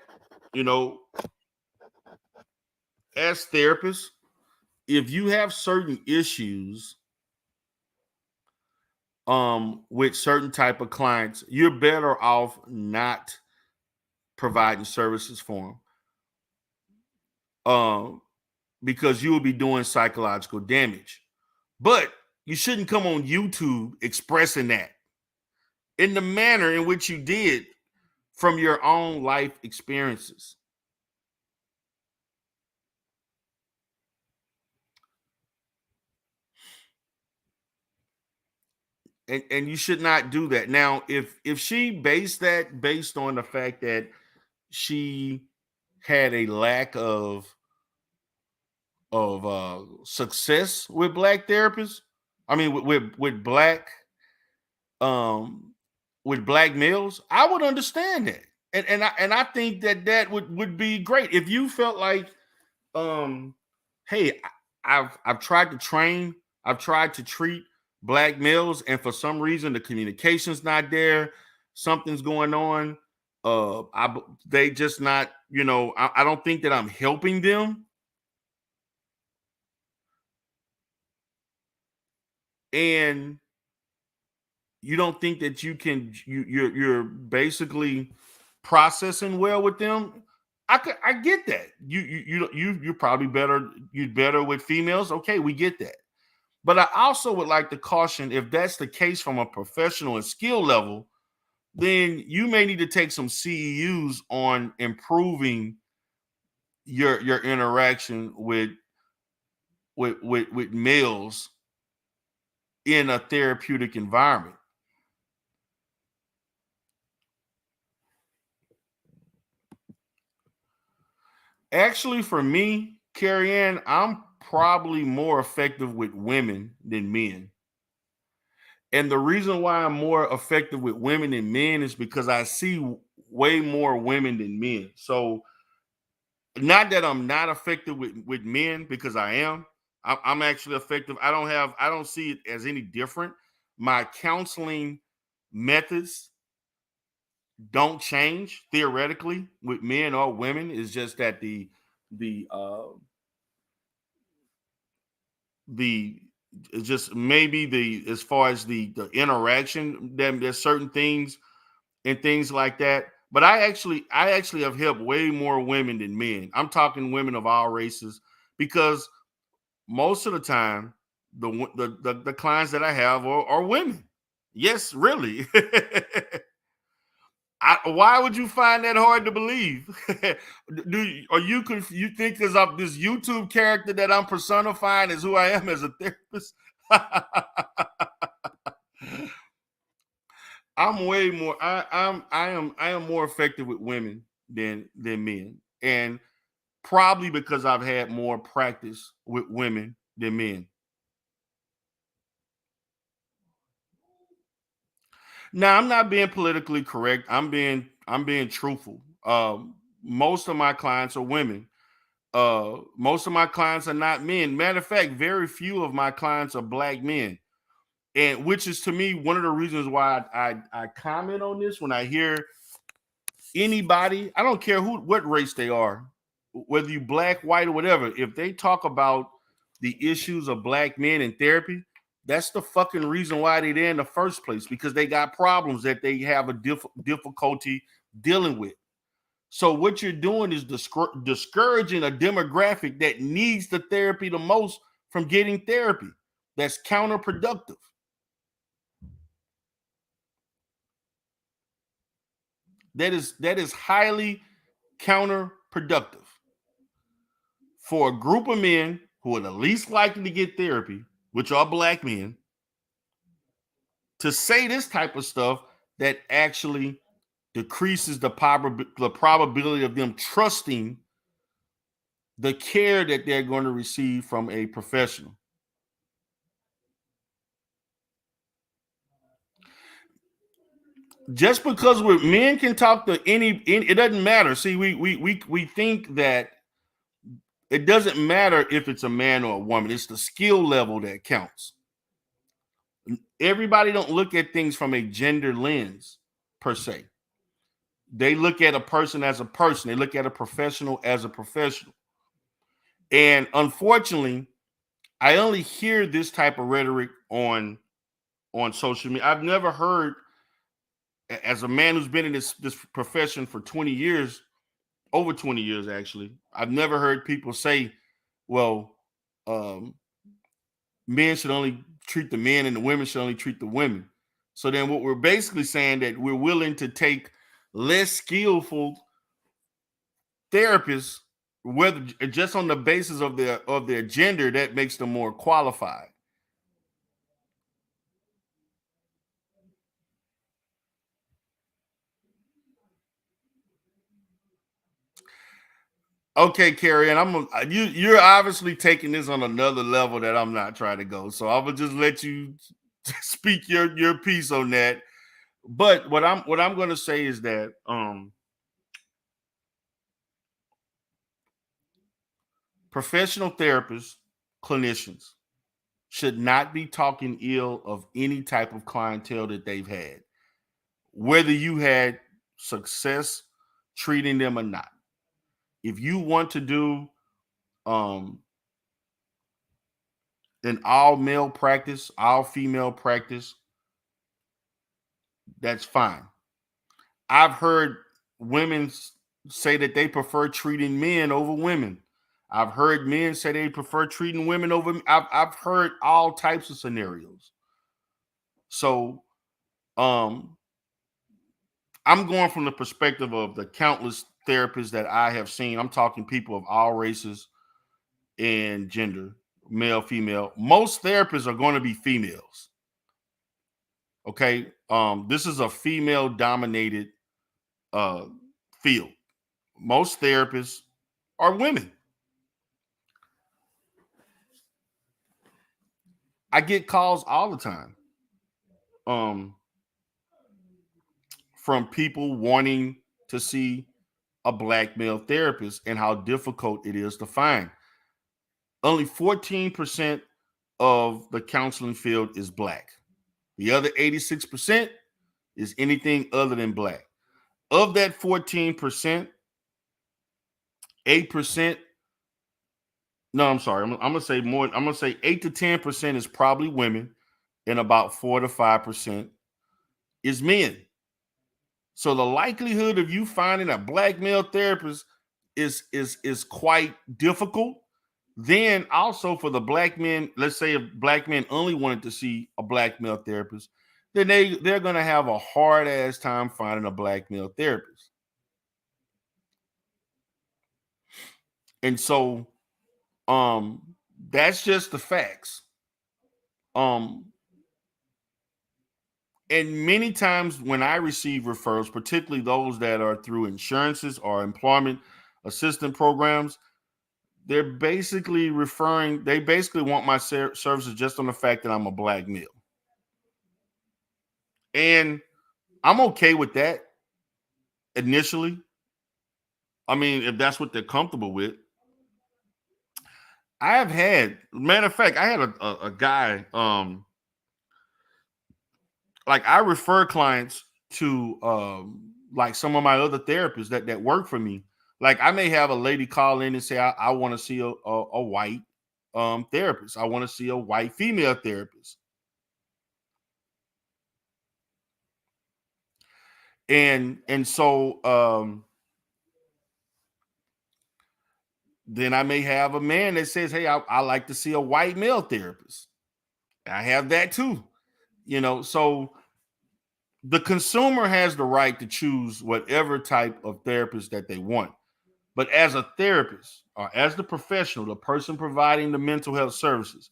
you know, as therapists, if you have certain issues with certain type of clients, you're better off not providing services for them. Because you will be doing psychological damage. But you shouldn't come on YouTube expressing that in the manner in which you did from your own life experiences. And you should not do that. Now, if she based that based on the fact that she had a lack of success with black therapists, I mean um with black males, I would understand that. And I think that would be great if you felt like, um hey, I've tried to train, I've tried to treat black males, and for some reason the communication's not there, something's going on. They just not, I don't think that I'm helping them. And you don't think that you're basically processing well with them. I get that. You're probably you're better with females. Okay, we get that. But I also would like to caution, if that's the case from a professional and skill level, then you may need to take some CEUs on improving your interaction with males in a therapeutic environment. Actually, for me, Carrie Ann, I'm probably more effective with women than men. And the reason why I'm more effective with women than men is because I see way more women than men. So, not that I'm not effective with men, because I am. I'm actually effective. I don't see it as any different. My counseling methods don't change theoretically with men or women. It's just that the just maybe the as far as the interaction, then there's certain things and things like that. But I actually have helped way more women than men. I'm talking women of all races, because most of the time the clients that I have are women. Yes, really. Why would you find that hard to believe? You think because of this YouTube character that I'm personifying is who I am as a therapist? I'm way more. I am more effective with women than men, and Probably because I've had more practice with women than men. Now, I'm not being politically correct. I'm being truthful. Most of my clients are women. Most of my clients are not men. Matter of fact, very few of my clients are black men. And which is to me one of the reasons why I comment on this when I hear anybody, I don't care what race they are, whether you black, white, or whatever, if they talk about the issues of black men in therapy, that's the fucking reason why they're there in the first place, because they got problems that they have a difficulty dealing with. So what you're doing is discouraging a demographic that needs the therapy the most from getting therapy. That's counterproductive. That is highly counterproductive for a group of men who are the least likely to get therapy, which are black men, to say this type of stuff that actually decreases the probability of them trusting the care that they're going to receive from a professional. Just because men can talk to any, it doesn't matter. See, we think that it doesn't matter if it's a man or a woman. It's the skill level that counts. Everybody don't look at things from a gender lens per se. They look at a person as a person. They look at a professional as a professional. And unfortunately, I only hear this type of rhetoric on social media. I've never heard, as a man who's been in this profession for 20 years, over 20 years actually, I've never heard people say, well, um, men should only treat the men and the women should only treat the women. So then what we're basically saying that we're willing to take less skillful therapists, whether just on the basis of their gender, that makes them more qualified. Okay, Carrie, and you're obviously taking this on another level that I'm not trying to go. So I will just let you speak your piece on that. But what I'm going to say is that professional therapists, clinicians should not be talking ill of any type of clientele that they've had, whether you had success treating them or not. If you want to do um, an all male practice, all female practice, that's fine. I've heard women say that they prefer treating men over women. I've heard men say they prefer treating women over. I've heard all types of scenarios. So um, I'm going from the perspective of the countless therapists that I have seen. I'm talking people of all races and gender, male, female. Most therapists are going to be females. Okay. This is a female dominated uh field. Most therapists are women. I get calls all the time um from people wanting to see a black male therapist and how difficult it is to find. Only 14% of the counseling field is black. The other 86% is anything other than black. Of that 14%, 8%, no, I'm sorry. I'm gonna say more. I'm gonna say 8 to 10% is probably women, and about 4 to 5% is men. So the likelihood of you finding a black male therapist is quite difficult. Then also for the black men, let's say if black men only wanted to see a black male therapist, then they're gonna have a hard ass time finding a black male therapist. And so that's just the facts. Um and many times when I receive referrals, particularly those that are through insurances or employment assistance programs, They're basically they basically want my services just on the fact that I'm a black male. And I'm okay with that initially. I mean, if that's what they're comfortable with. I have had, matter of fact, I had a guy, like I refer clients to like some of my other therapists that work for me. Like I may have a lady call in and say, I want to see a white therapist. I want to see a white female therapist. And so then I may have a man that says, hey, I like to see a white male therapist. I have that too. So the consumer has the right to choose whatever type of therapist that they want. But as a therapist or as the professional, the person providing the mental health services,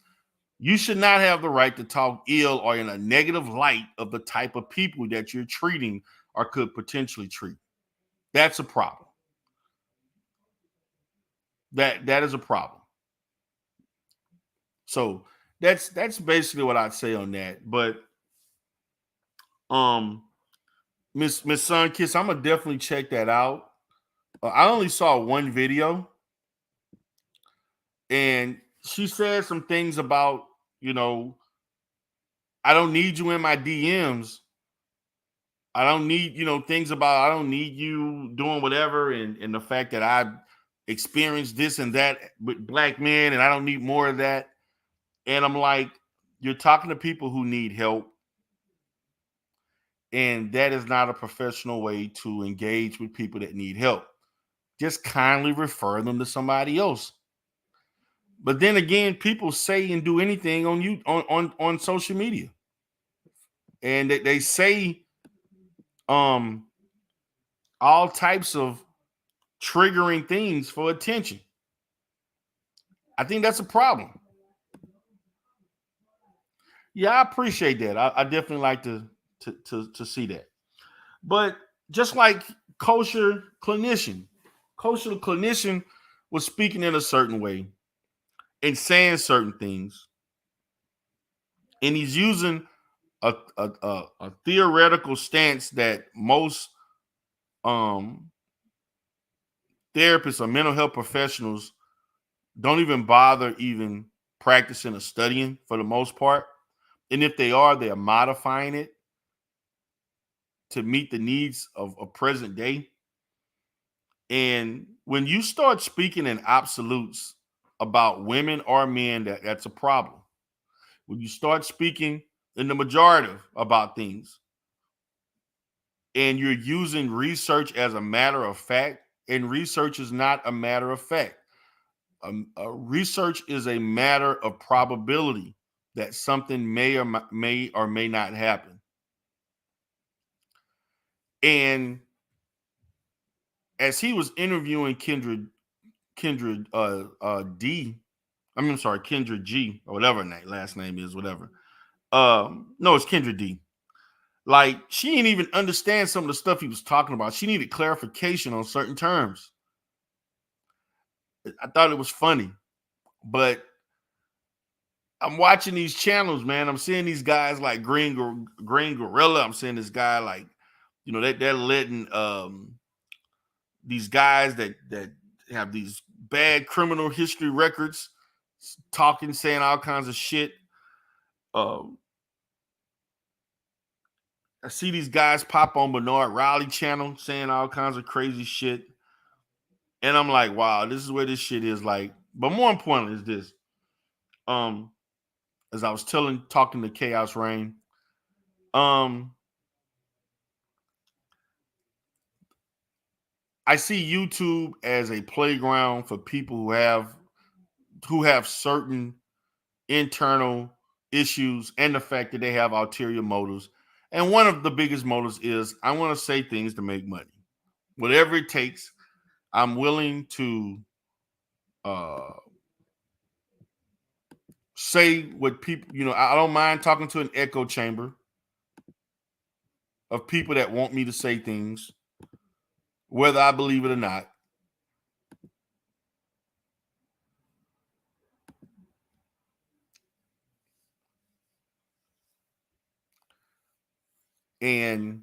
you should not have the right to talk ill or in a negative light of the type of people that you're treating or could potentially treat. That's a problem. That is a problem. So that's basically what I'd say on that. But um Miss Sun Kiss, I'm gonna definitely check that out. I only saw one video, and she said some things about, you know, I don't need you in my DMs. I don't need, things about I don't need you doing whatever, and the fact that I experienced this and that with black men, and I don't need more of that. And I'm like, you're talking to people who need help, and that is not a professional way to engage with people that need help. Just kindly refer them to somebody else. But then again, people say and do anything on you on social media, and they say um all types of triggering things for attention. I think that's a problem. Yeah, I appreciate that. I definitely like to see that. But just like kosher clinician, kosher clinician was speaking in a certain way and saying certain things, and he's using a theoretical stance that most um therapists or mental health professionals don't even bother even practicing or studying for the most part. And if they are, they're modifying it to meet the needs of present day. And when you start speaking in absolutes about women or men, that's a problem. When you start speaking in the majorative about things, and you're using research as a matter of fact, and research is not a matter of fact. Research is a matter of probability that something may not happen. And as he was interviewing Kendra D, I mean, I'm sorry, Kendra G, or whatever her last name is, whatever. No, it's Kendra D. Like, she didn't even understand some of the stuff he was talking about. She needed clarification on certain terms. I thought it was funny, but I'm watching these channels, man. I'm seeing these guys like Green Gorilla. I'm seeing this guy like, they're letting these guys that have these bad criminal history records talking, saying all kinds of shit. I see these guys pop on Bernard Riley channel saying all kinds of crazy shit. And I'm like, wow, this is where this shit is like. But more importantly is this. As I was talking to Chaos Rain, I see YouTube as a playground for people who have certain internal issues, and the fact that they have ulterior motives. And one of the biggest motives is I want to say things to make money. Whatever it takes, I'm willing to uh say what people, I don't mind talking to an echo chamber of people that want me to say things, whether I believe it or not. And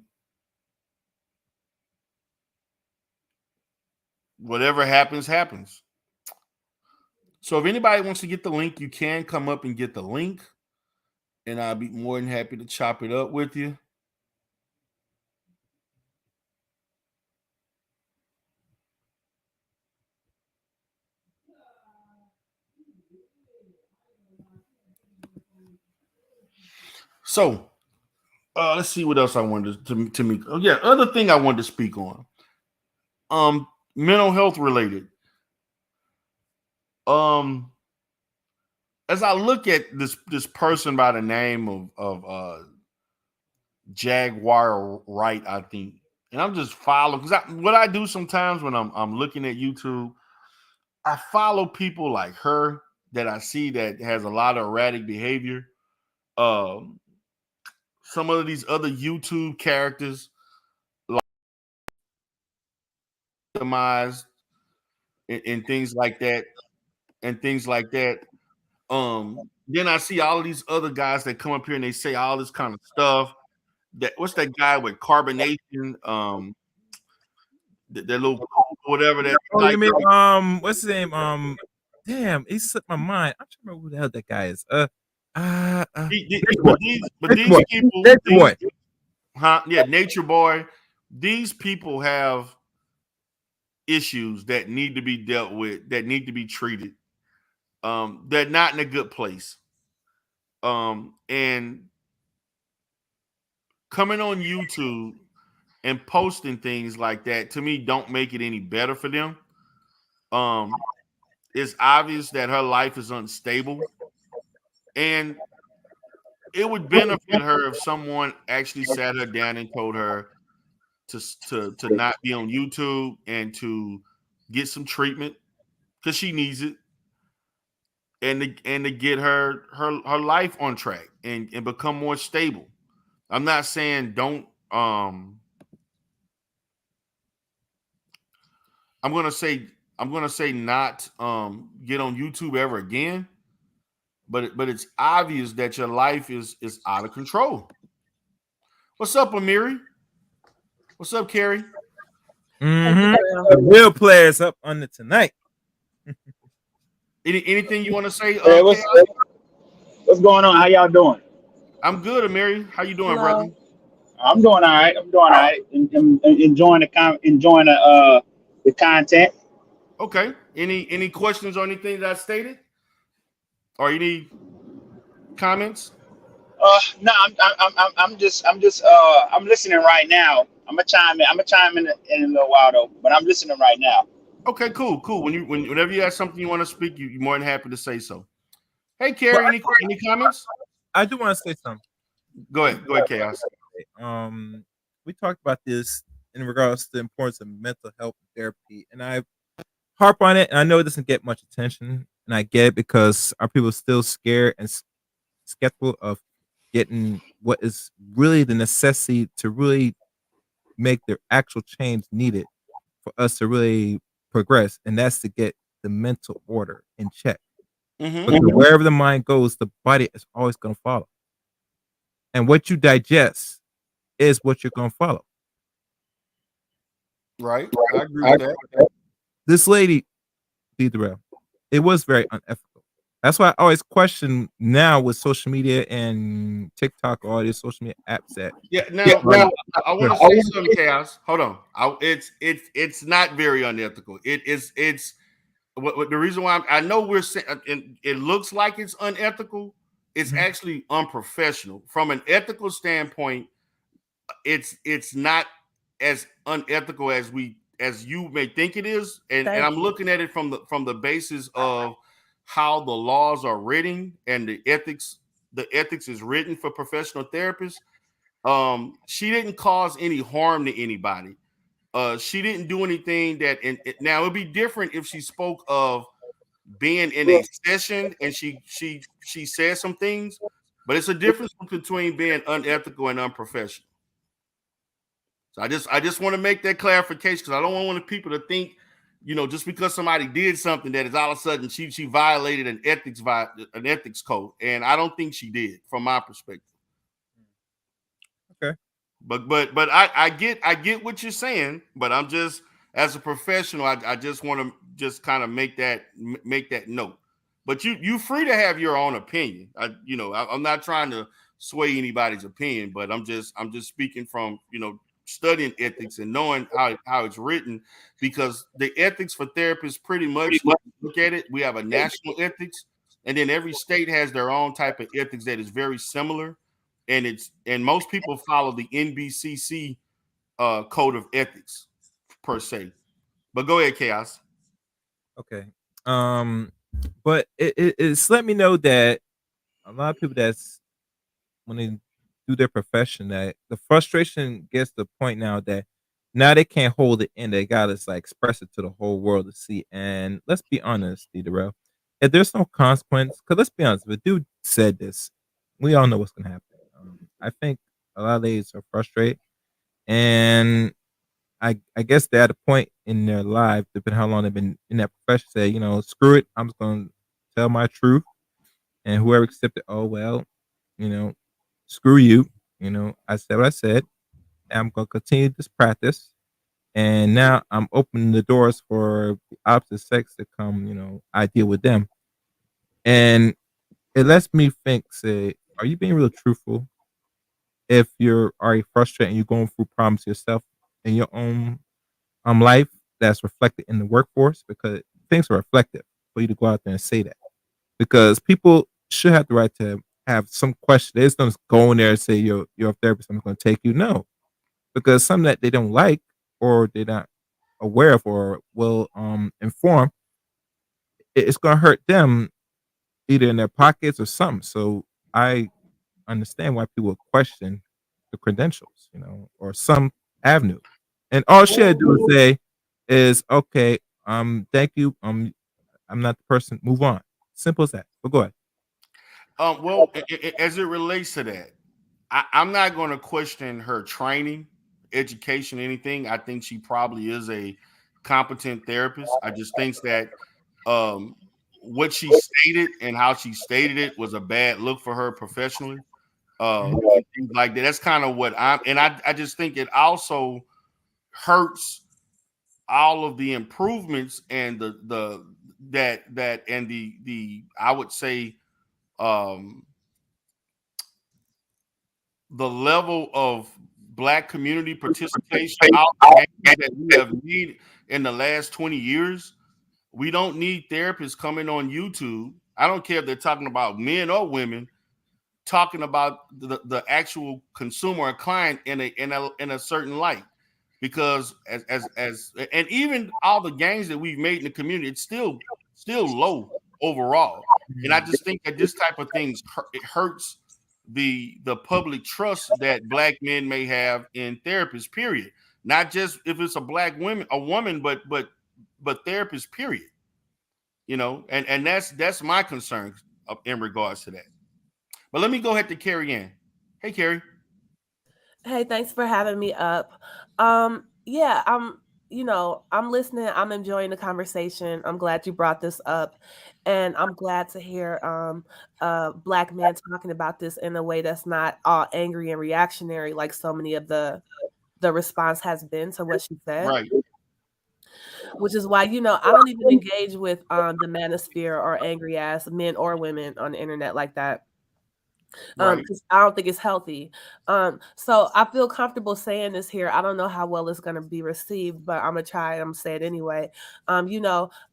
whatever happens, happens. So if anybody wants to get the link, you can come up and get the link. And I'll be more than happy to chop it up with you. So let's see what else I wanted to me. Oh yeah, other thing I wanted to speak on. Mental health related. As I look at this person by the name of Jaguar Wright, I think, and I'm just following because what I do sometimes when I'm looking at YouTube, I follow people like her that I see that has a lot of erratic behavior. Um, some of these other YouTube characters like demised and things like that, and things like that. Then I see all of these other guys that come up here and they say all this kind of stuff. That what's that guy with carbonation? That little whatever that Oh, like. you mean what's his name? Damn, he slipped my mind. I'm trying to remember who the hell that guy is. But these people, Nature Boy. Yeah, Nature Boy. These people have issues that need to be dealt with, that need to be treated. They're not in a good place. And coming on YouTube and posting things like that to me don't make it any better for them. It's obvious that her life is unstable, and it would benefit her if someone actually sat her down and told her to not be on YouTube and to get some treatment because she needs it, and to get her life on track and become more stable. I'm not saying don't. I'm gonna say not get on YouTube ever again. But it's obvious that your life is out of control. What's up, Amiri? What's up, Carrie? Mm-hmm. The real players up on it tonight. Anything you want to say? Hey, what's going on? How y'all doing? I'm good, Amiri. How you doing, brother? I'm doing all right. I'm doing all right. Enjoying the content. Okay. Any questions or anything that I stated, or any comments? No, I'm listening right now. I'm gonna chime in a little while though, but I'm listening right now. Okay, cool. Whenever you have something you want to speak, you're more than happy to say so. Hey, Carrie, any comments? I do want to say something. Go ahead, Chaos. We talked about this in regards to the importance of mental health therapy, and I harp on it. And I know it doesn't get much attention, and I get it because our people are still scared and skeptical of getting what is really the necessity to really make the actual change needed for us to really progress, and that's to get the mental order in check. Mm-hmm. Because wherever the mind goes, the body is always going to follow. And what you digest is what you're going to follow. Right. I agree with that. This lady, Deidre, it was very unethical. That's why I always question now with social media and TikTok, all these social media apps that. Yeah. Now I want to say something, Chaos. Hold on. It's not very unethical. It's what the reason why I know we're saying it looks like it's unethical. It's actually unprofessional from an ethical standpoint. It's not as unethical as you may think it is, and I'm looking at it from the basis of how the laws are written and the ethics is written for professional therapists. She didn't cause any harm to anybody. She didn't do anything that. Now it'd be different if she spoke of being in a session and she said some things, but it's a difference between being unethical and unprofessional. So I just want to make that clarification because I don't want people to think, just because somebody did something that is all of a sudden she violated an ethics code, and I don't think she did, from my perspective. Okay. But I get what you're saying, but I'm just as a professional, I just want to just kind of make that note. But you free to have your own opinion. I'm not trying to sway anybody's opinion, but I'm just speaking from studying ethics and knowing how it's written, because the ethics for therapists pretty much, if you look at it, we have a national ethics, and then every state has their own type of ethics that is very similar, and most people follow the NBCC code of ethics per se. But go ahead, Chaos. Okay. Um, but it's let me know that a lot of people that's when they do their profession that the frustration gets to the point now they can't hold it in. They gotta like express it to the whole world to see. And let's be honest, Darrell, if there's no consequence, because let's be honest, if a dude said this, we all know what's gonna happen. I think a lot of ladies are frustrated, and I guess they're at a point in their life, depending how long they've been in that profession, say, screw it, I'm just gonna tell my truth, and whoever accepts it, oh well, you know, screw you. I said what I said. I'm gonna continue this practice, and now I'm opening the doors for the opposite sex to come. I deal with them, and it lets me think. Say, are you being real truthful? If you're already frustrated and you're going through problems yourself in your own life, that's reflected in the workforce, because things are reflective for you to go out there and say that, because people should have the right to have some question. They just don't go in there and say you're a therapist, I'm going to take you. No, because something that they don't like or they're not aware of or will inform, it's going to hurt them either in their pockets or something. So I understand why people question the credentials, or some avenue. And all she had to do is say is, okay, thank you. I'm not the person. Move on. Simple as that. But go ahead. Well, as it relates to that, I'm not going to question her training, education, anything. I think she probably is a competent therapist. I just think that um, what she stated and how she stated it was a bad look for her professionally. And things like that. That's kind of what I just think it also hurts all of the improvements and the that and the I would say um the level of black community participation out that we have made in the last 20 years. We don't need therapists coming on YouTube. I don't care if they're talking about men or women, talking about the actual consumer or client in a certain light, because as and even all the gains that we've made in the community, it's still low overall. And I just think that this type of things it hurts the public trust that black men may have in therapists, period. Not just if it's a woman, but therapists, period. And that's my concern in regards to that. But let me go ahead to Carrie Ann. Hey, Carrie. Hey, thanks for having me up. Yeah, I'm listening. I'm enjoying the conversation. I'm glad you brought this up, and I'm glad to hear a black man talking about this in a way that's not all angry and reactionary, like so many of the response has been to what she said. Right, Which is why I don't even engage with the manosphere or angry ass men or women on the internet like that. right. Because I don't think it's healthy. So I feel comfortable saying this here. I don't know how well it's gonna be received, but I'm gonna try. I'm gonna say it anyway. I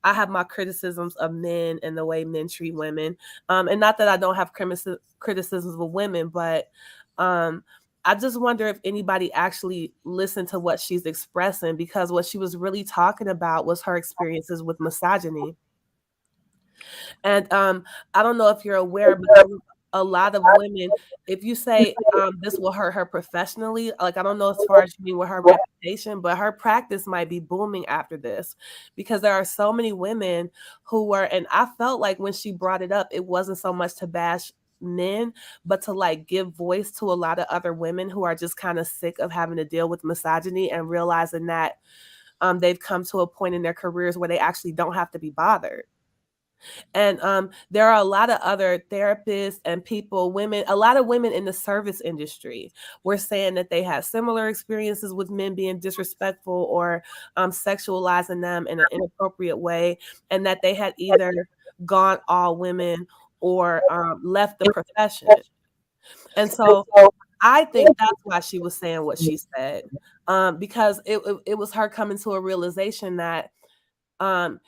have my criticisms of men and the way men treat women, and not that I don't have criticisms of women, but I just wonder if anybody actually listened to what she's expressing, because what she was really talking about was her experiences with misogyny. And I don't know if you're aware, but there's a lot of women, if you say this will hurt her professionally, like I don't know as far as you mean with her reputation, but her practice might be booming after this, because there are so many women who were, and I felt like when she brought it up, it wasn't so much to bash men, but to like give voice to a lot of other women who are just kind of sick of having to deal with misogyny and realizing that they've come to a point in their careers where they actually don't have to be bothered. And there are a lot of other therapists and people, women, a lot of women in the service industry were saying that they had similar experiences with men being disrespectful or sexualizing them in an inappropriate way, and that they had either gone all women or left the profession. And so I think that's why she was saying what she said, because it was her coming to a realization that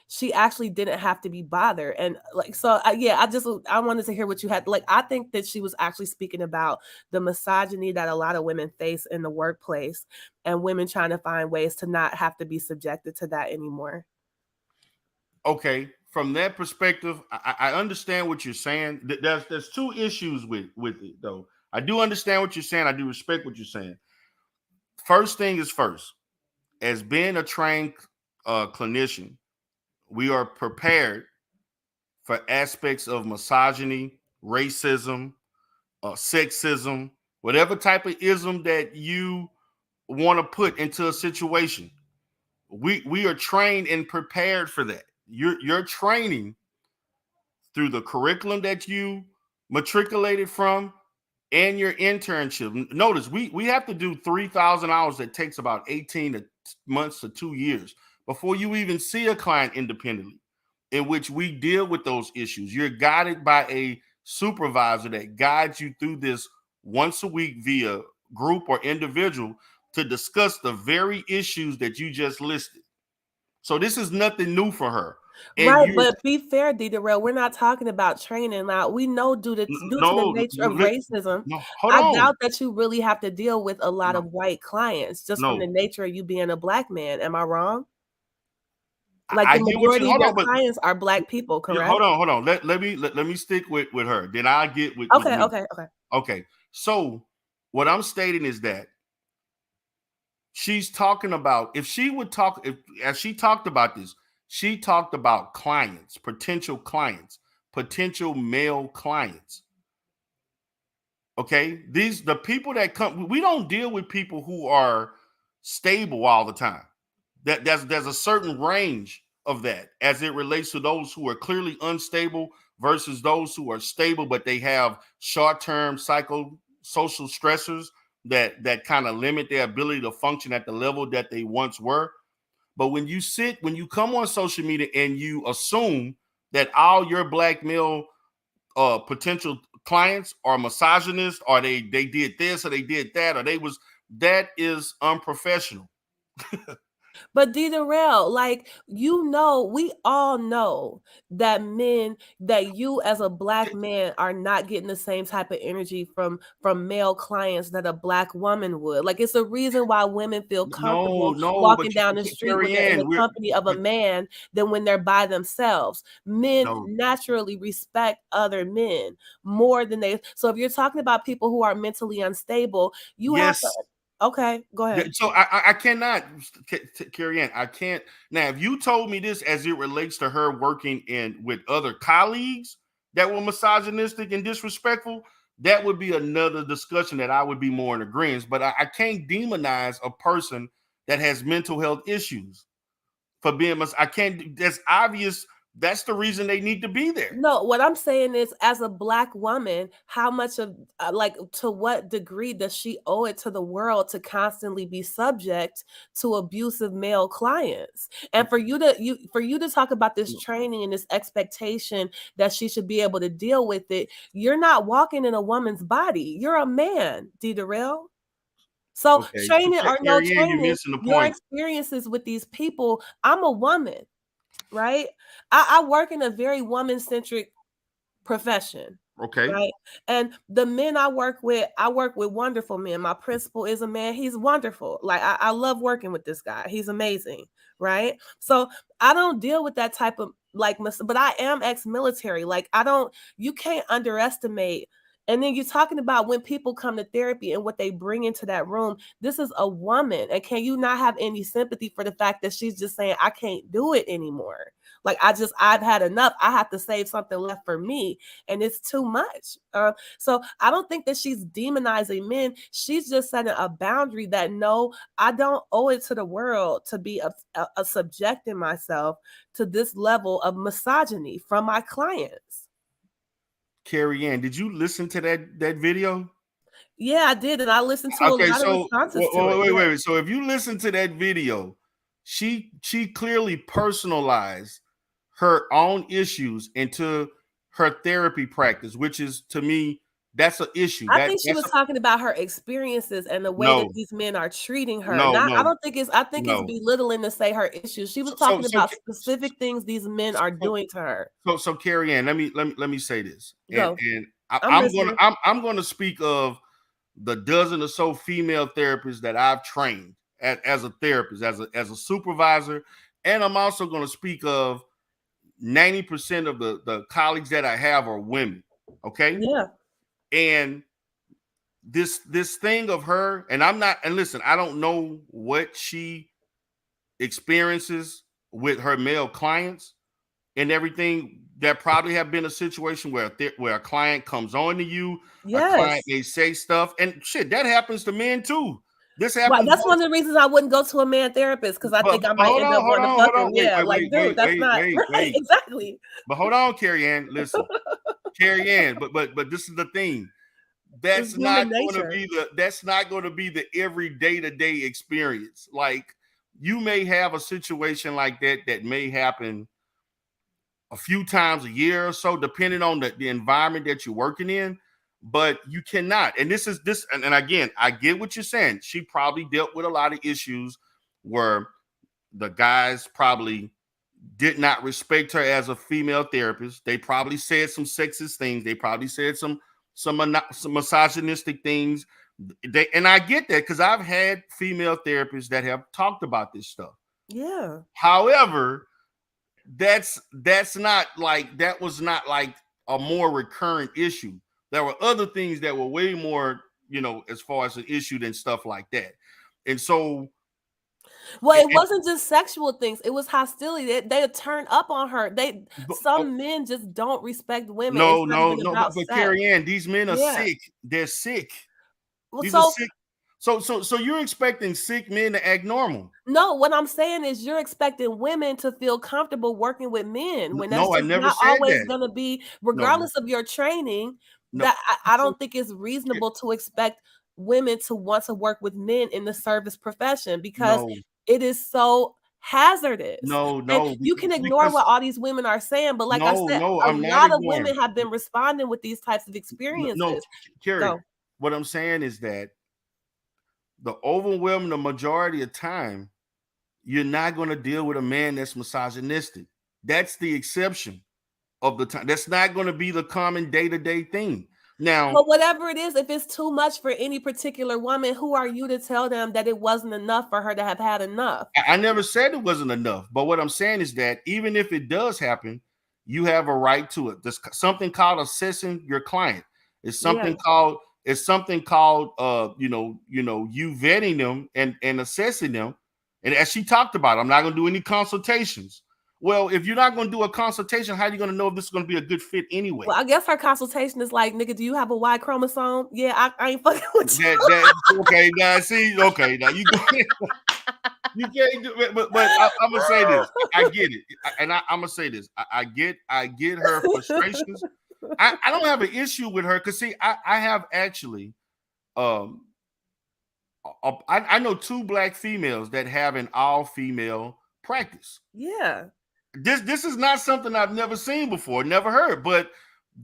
she actually didn't have to be bothered. And like, so yeah, I wanted to hear what you had. Like, I think that she was actually speaking about the misogyny that a lot of women face in the workplace, and women trying to find ways to not have to be subjected to that anymore. Okay, from that perspective, I understand what you're saying. There's two issues with it though. I do understand what you're saying. I do respect what you're saying. First thing is first. As being a trained clinician, we are prepared for aspects of misogyny, racism, sexism, whatever type of ism that you want to put into a situation. We are trained and prepared for that. Your training through the curriculum that you matriculated from and your internship. Notice we have to do 3,000 hours. That takes about 18 months to 2 years before you even see a client independently, in which we deal with those issues. You're guided by a supervisor that guides you through this once a week via group or individual to discuss the very issues that you just listed. So this is nothing new for her. And Right, you but be fair, D. Darrell, we're not talking about training now. We know due to the no, nature of racism, no, hold I on. doubt that you really have to deal with a lot No, of white clients just from the no. nature of you being a black man. Am I wrong? Like, I the get what you majority of hold your on, but clients are black people, yeah, correct? hold on. Let me stick with her. Then I'll get with Okay, me. okay, okay. Okay. So what I'm stating is that she's talking about, if she would talk, if as she talked about this, she talked about clients, potential male clients. Okay. These the people that come, we don't deal with people who are stable all the time. There's a certain range of that as it relates to those who are clearly unstable versus those who are stable, but they have short-term psychosocial stressors that kind of limit their ability to function at the level that they once were. But when you come on social media and you assume that all your black male potential clients are misogynists, or they did this or they did that, or that is unprofessional. But D. Darrell, like, we all know that you as a black man are not getting the same type of energy from male clients that a black woman would. Like, it's a reason why women feel No, comfortable no, but walking down the street when Carrie they're in the Ann, company of a man than when they're by themselves. Men no, naturally respect other men more than they. So if you're talking about people who are mentally unstable, you have to. yes. Okay, go ahead. So I cannot, Carrie Ann, I can't. Now, if you told me this as it relates to her working with other colleagues that were misogynistic and disrespectful, that would be another discussion that I would be more in agreement. But I can't demonize a person that has mental health issues for being I can't. That's obvious. That's the reason they need to be there. No, what I'm saying is, as a black woman, how much of like, to what degree does she owe it to the world to constantly be subject to abusive male clients? And for you to talk about this training and this expectation that she should be able to deal with it, you're not walking in a woman's body. You're a man, D. Darrell. So Okay, so training or no Carrie Ann, you're training, missing the your point. experiences with these people. I'm a woman, right? I work in a very woman-centric profession, Okay, right? And the men I work with wonderful men. My principal is a man. He's wonderful. Like, I love working with this guy. He's amazing, right? So I don't deal with that type of, like, but I am ex-military. Like, you can't underestimate And then you're talking about when people come to therapy and what they bring into that room. This is a woman. And can you not have any sympathy for the fact that she's just saying, I can't do it anymore? Like, I've had enough. I have to save something left for me. And it's too much. So I don't think that she's demonizing men. She's just setting a boundary that no, I don't owe it to the world to be a subjecting myself to this level of misogyny from my clients. Carrie Ann, did you listen to that video? Yeah, I did, and I listened to a Okay, lot of so responses to it. wait. So if you listen to that video, she clearly personalized her own issues into her therapy practice, which is, to me, that's an issue. I think she was talking about her experiences and the way that these men are treating her. I don't think I think it's belittling to say her issues. She was talking about specific things these men are doing to her. So Carrie Ann, let me say this. Go. And I'm gonna speak of the dozen or so female therapists that I've trained as a therapist, as a supervisor, and I'm also going to speak of 90% of the colleagues that I have are women. Okay. Yeah. And this thing of her, and listen, I don't know what she experiences with her male clients and everything. There probably have been a situation where a client comes on to you, yes, a client may say stuff, and shit, that happens to men too. This happens. That's one of the reasons I wouldn't go to a man therapist, because I think I might end up wanting to fuck him. Yeah, dude, that's not right. Exactly. But hold on, Carrie Ann. Listen, Carrie Ann. But this is the thing. That's not going to be the every day-to-day experience. Like, you may have a situation like that may happen a few times a year or so, depending on the environment that you're working in, but you cannot. And and again, I get what you're saying. She probably dealt with a lot of issues where the guys probably did not respect her as a female therapist. They probably said some sexist things. They probably said some misogynistic things. And I get that, because I've had female therapists that have talked about this stuff. Yeah. However, that was not like a more recurrent issue. There were other things that were way more, as far as an issue than stuff like that. And so, well, it wasn't just sexual things. It was hostility. They turn up on her. Some men just don't respect women. No. But Carrie Ann, these men are sick. They're sick. Well, these are sick. So you're expecting sick men to act normal? No, what I'm saying is you're expecting women to feel comfortable working with men when that's not always going to be, regardless of your training. That I don't think it's reasonable to expect women to want to work with men in the service profession, because it is so hazardous. And you can ignore what all these women are saying, but like I said, a lot of women have been responding with these types of experiences. No, Carrie, what I'm saying is that the overwhelming majority of time, you're not going to deal with a man that's misogynistic. That's the exception of the time. That's not going to be the common day-to-day thing. Now, but whatever it is, if it's too much for any particular woman, who are you to tell them that it wasn't enough for her to have had enough? I never said it wasn't enough. But what I'm saying is that even if it does happen, you have a right to it. There's something called assessing your client. It's something called you vetting them and assessing them. And as she talked about, I'm not going to do any consultations. Well, if you're not going to do a consultation, how are you going to know if this is going to be a good fit anyway? Well, I guess her consultation is like, nigga, do you have a Y chromosome? Yeah, I ain't fucking with you. Okay, now see, okay, now you you can't do it, but I'm gonna say this. I get it, and I'm gonna say this. I get her frustrations. I don't have an issue with her, because see, I have actually, I know 2 Black females that have an all-female practice. Yeah. This is not something I've never seen before, never heard, but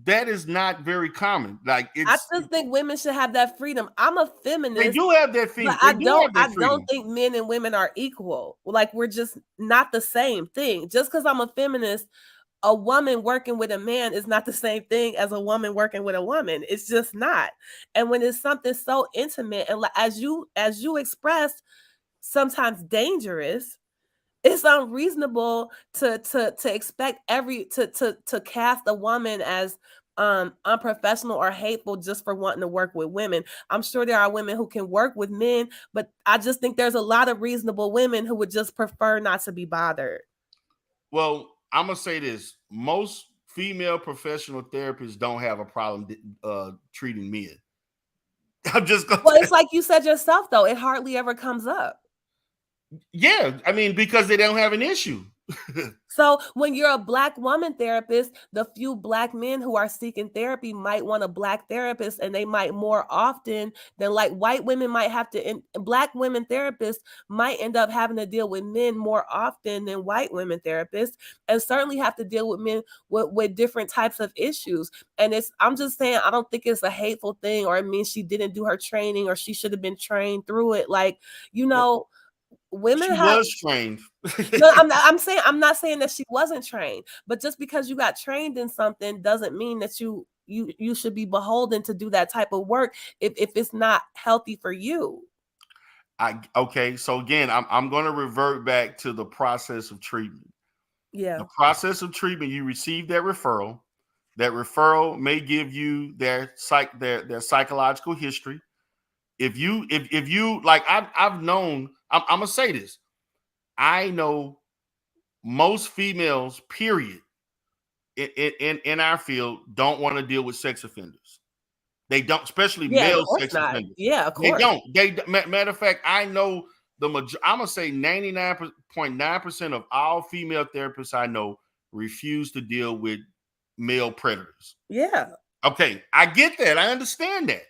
that is not very common. Like, I just think women should have that freedom. I'm a feminist. They do have that freedom. I don't think men and women are equal. Like, we're just not the same thing. Just because I'm a feminist, a woman working with a man is not the same thing as a woman working with a woman. It's just not. And when it's something so intimate, and as you expressed, sometimes dangerous, it's unreasonable to expect to cast a woman as unprofessional or hateful just for wanting to work with women. I'm sure there are women who can work with men, but I just think there's a lot of reasonable women who would just prefer not to be bothered. Well, I'm gonna say this: most female professional therapists don't have a problem treating men. I'm just gonna Well, say, it's like you said yourself, though, it hardly ever comes up. yeah. I mean, because they don't have an issue. So when you're a Black woman therapist, the few Black men who are seeking therapy might want a Black therapist, and they might more often than like white women might have to. Black women therapists might end up having to deal with men more often than white women therapists, and certainly have to deal with men with different types of issues. And I'm just saying, I don't think it's a hateful thing, or it means she didn't do her training, or she should have been trained through it. Like, you know, women She have. was trained. No, I'm not saying that she wasn't trained, but just because you got trained in something doesn't mean that you should be beholden to do that type of work if it's not healthy for you. Okay, so again, I'm going to revert back to the process of treatment. Yeah. The process of treatment, you receive that referral. That referral may give you their psychological history. If you like, I've known. I'm gonna say this. I know most females, period, in our field, don't want to deal with sex offenders. They don't, especially Yeah, of male course sex not. offenders. Yeah, of They course. don't. Matter of fact, I know I'm gonna say 99.9% of all female therapists I know refuse to deal with male predators. Yeah. Okay, I get that. I understand that.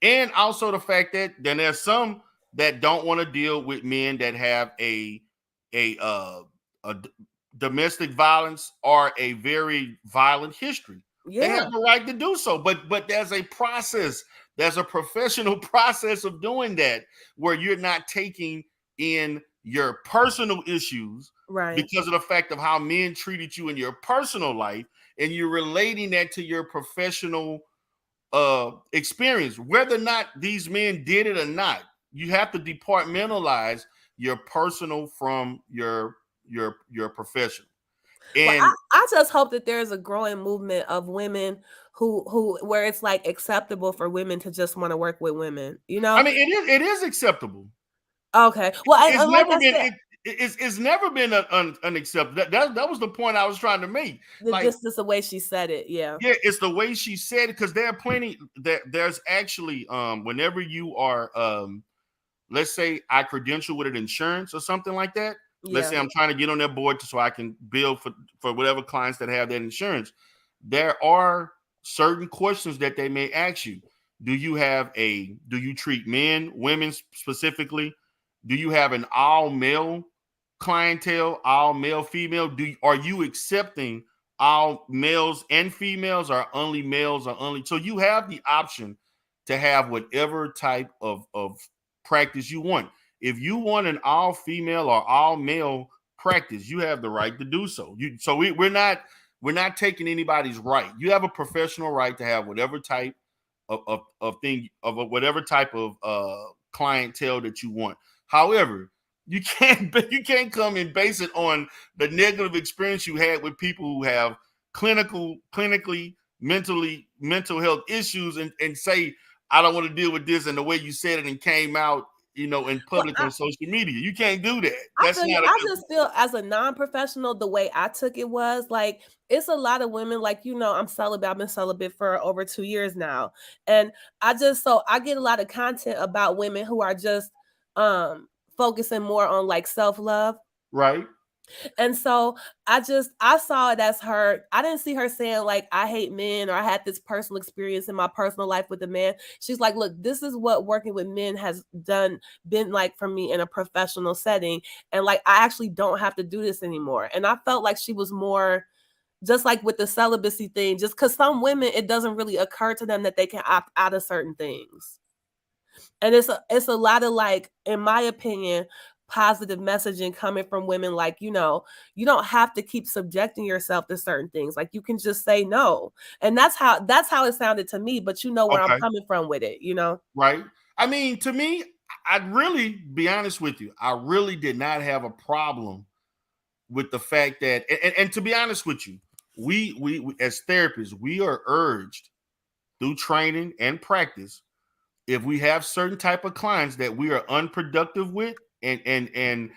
And also the fact that then there's some that don't want to deal with men that have a uh a domestic violence or a very violent history. They Yeah. have the right to do so, but there's a process. There's a professional process of doing that where you're not taking in your personal issues Right. because of the fact of how men treated you in your personal life, and you're relating that to your professional experience. Whether or not these men did it or not, you have to departmentalize your personal from your professional. Well, And I just hope that there's a growing movement of women who where it's like acceptable for women to just want to work with women, you I know? mean, it is acceptable. Okay. Well, It's and like never I been said, it's never been unacceptable. That was the point I was trying to make. Like, this is the way she said it. Yeah. yeah, it's the way she said it, because there are plenty there's actually whenever you are let's say I credential with an insurance or something like that. Let's Yeah. say I'm trying to get on their board so I can bill for whatever clients that have that insurance. There are certain questions that they may ask you. Do you treat men, women specifically? Do you have an all male clientele, all male, female? Are you accepting all males and females, or only males, or only? So you have the option to have whatever type of practice you want. If you want an all female or all male practice, you have the right to do so. We're not taking anybody's right. You have a professional right to have whatever type of thing, of whatever type of clientele that you want. However, you can't come and base it on the negative experience you had with people who have clinically mental health issues, and say, I don't want to deal with this, and the way you said it and came out, in Well, public on social media. You can't do that. I That's feel you. not a I good. just feel as a non-professional, the way I took it was like it's a lot of women, like, I'm celibate. I've been celibate for over 2 years now. And I get a lot of content about women who are just focusing more on like self-love. Right. And so I saw it as her. I didn't see her saying like I hate men, or I had this personal experience in my personal life with a man. She's like, look, this is what working with men has been like for me in a professional setting. And like I actually don't have to do this anymore. And I felt like she was more just like with the celibacy thing, just because some women, it doesn't really occur to them that they can opt out of certain things. And it's a lot of, like, in my opinion, positive messaging coming from women, like, you don't have to keep subjecting yourself to certain things. Like, you can just say no. And that's how it sounded to me, but where I'm Okay. coming from with it. Right. I mean, to me, I'd really be honest with you. I really did not have a problem with the fact that, and to be honest with you, we as therapists, we are urged through training and practice, if we have certain type of clients that we are unproductive with and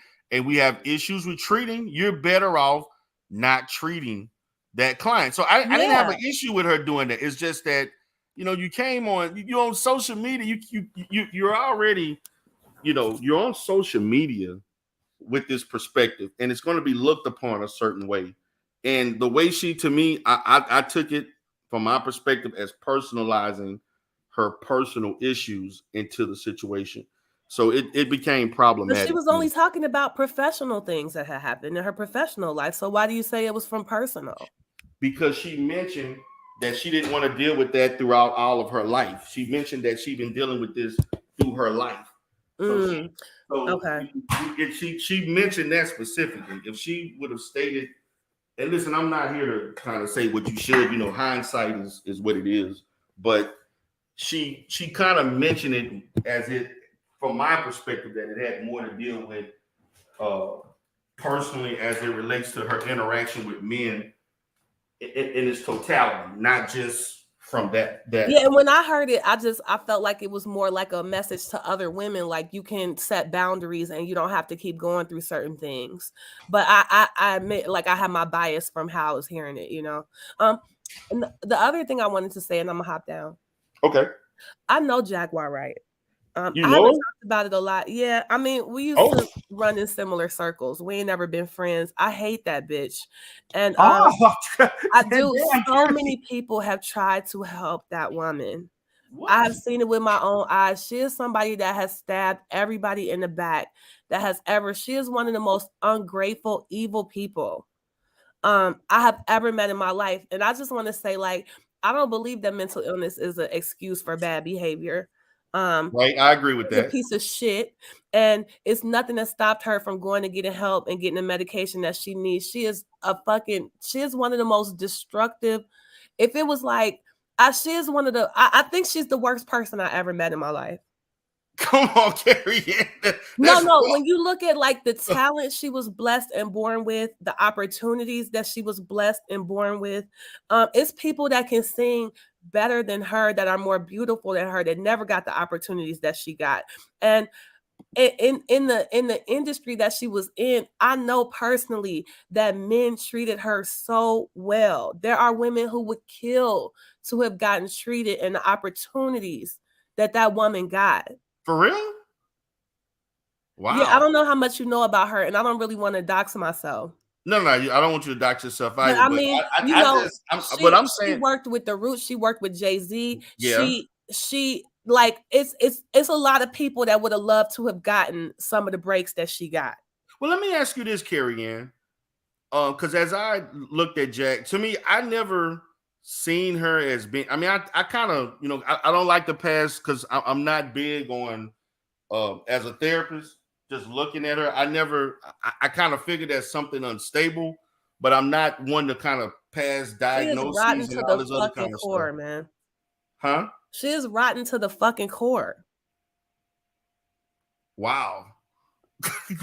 we have issues with treating, you're better off not treating that client. So I didn't have an issue with her doing that. It's just that, you know, you came on, you're on social media, you're already, you know, you're on social media with this perspective, and it's going to be looked upon a certain way. And the way she, to me, I took it from my perspective as personalizing her personal issues into the situation. So it became But problematic. she was only talking about professional things that had happened in her professional life. So why do you say it was from personal? Because she mentioned that she didn't want to deal with that throughout all of her life. She mentioned that she'd been dealing with this through her life. So, okay. She mentioned that specifically. If she would have stated, and listen, I'm not here to kind of say what you should, you know, hindsight is what it is, but she kind of mentioned it as it, from my perspective, that it had more to deal with personally as it relates to her interaction with men in its totality, not just from that. Yeah, and when I heard it, I felt like it was more like a message to other women, like you can set boundaries and you don't have to keep going through certain things. But I admit, like, I have my bias from how I was hearing it, you know. And the other thing I wanted to say, and I'm gonna hop down. Okay. I know Jaguar, right? I haven't talked about it a lot. Yeah, I mean, we used to run in similar circles. We ain't never been friends. I hate that bitch. And I do. So many people have tried to help that woman. I have seen it with my own eyes. She is somebody that has stabbed everybody in the back she is one of the most ungrateful, evil people I have ever met in my life. And I just want to say, like, I don't believe that mental illness is an excuse for bad behavior. Right, I agree with that. A piece of shit, and it's nothing that stopped her from going to getting help and getting the medication that she needs. She is one of the most destructive. If it was like, she is one of the. I think she's the worst person I ever met in my life. Come on, Carrie. No. When you look at like the talent she was blessed and born with, the opportunities that she was blessed and born with, it's people that can sing better than her, that are more beautiful than her, that never got the opportunities that she got. And in the industry that she was in, I know personally that men treated her so well. There are women who would kill to have gotten treated and the opportunities that woman got. For real? Wow. Yeah, I don't know how much you know about her, and I don't really want to dox myself. No, I don't want you to dox yourself either. But I mean, what I'm saying, she worked with the Roots. She worked with Jay-Z. Yeah. She like it's a lot of people that would have loved to have gotten some of the breaks that she got. Well, let me ask you this, Carrie Ann, because as I looked at Jack, to me, I never seen her as being. I mean, I kind of, you know, I don't like the past because I'm not big on as a therapist. Just looking at her, I kind of figured that's something unstable, but I'm not one to kind of pass diagnoses and all this other kind of stuff. Man. Huh? She is rotten to the fucking core. Wow.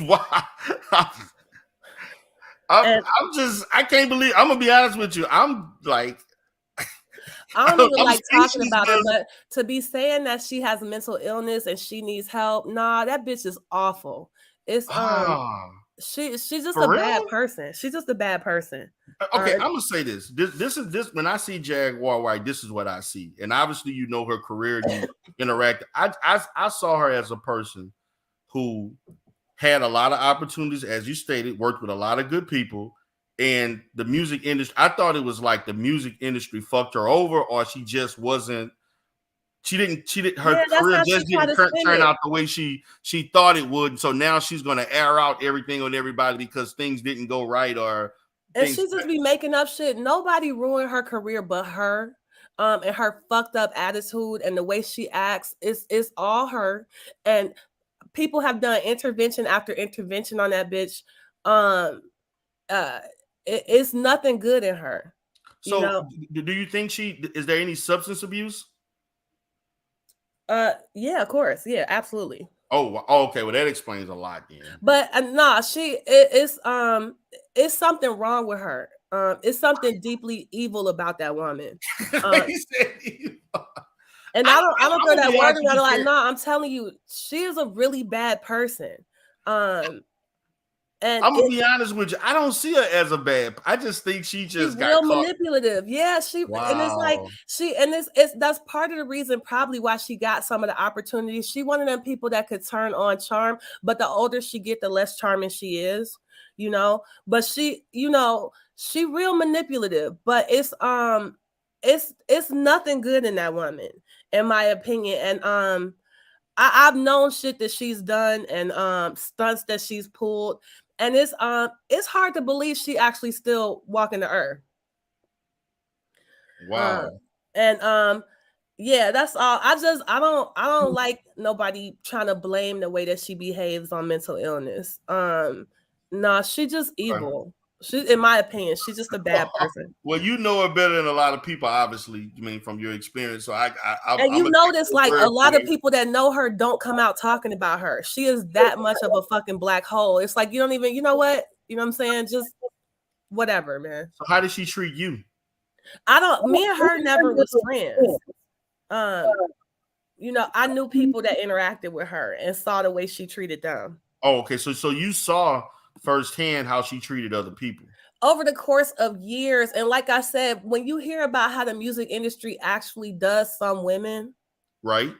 Wow. I can't believe, I'm gonna be honest with you. I'm like, I don't even like talking about it, but to be saying that she has mental illness and she needs help, nah, that bitch is awful. It's she's just a bad person. She's just a bad person. Okay, I'm gonna say this. This is when I see Jaguar White, this is what I see. And obviously, you know her career, you interact. I saw her as a person who had a lot of opportunities, as you stated, worked with a lot of good people. And the music industry, I thought it was like the music industry fucked her over, or she just wasn't. She didn't. Her career just didn't turn out the way she thought it would. So now she's going to air out everything on everybody because things didn't go right, and she just be making up shit. Nobody ruined her career but her. And her fucked up attitude and the way she acts is all her. And people have done intervention after intervention on that bitch. It's nothing good in her. So, do you think is there any substance abuse? Yeah, of course. Yeah, absolutely. Oh, okay. Well, that explains a lot then. But it's something wrong with her. It's something deeply evil about that woman. He said evil. And I don't throw gonna that be word honest with around a lot. you, No, I'm telling you, she is a really bad person. And I'm gonna be honest with you. I don't see her as a bad. I just think she she's just got real caught. manipulative. Yeah, and it's like Wow. it's that's part of the reason probably why she got some of the opportunities. She one of them people that could turn on charm, but the older she get, the less charming she is, you know. But she, she real manipulative, but it's nothing good in that woman, in my opinion. And I've known shit that she's done and stunts that she's pulled, and it's hard to believe she actually still walking the earth. Wow. And yeah, that's all. I don't like nobody trying to blame the way that she behaves on mental illness. No, she just evil. She, in my opinion, she's just a bad person. Well, you know her better than a lot of people, obviously. I mean, from your experience. So I'm And gonna you take notice, your like, word a lot for of it. people that know her don't come out talking about her. She is that much of a fucking black hole. It's like, you don't even, you know what? You know what I'm saying? Just whatever, man. So how did she treat you? Me and her never was friends. Um, I knew people that interacted with her and saw the way she treated them. Oh, okay. So you saw firsthand how she treated other people Over the course of years. And like I said, when you hear about how the music industry actually does some women, right?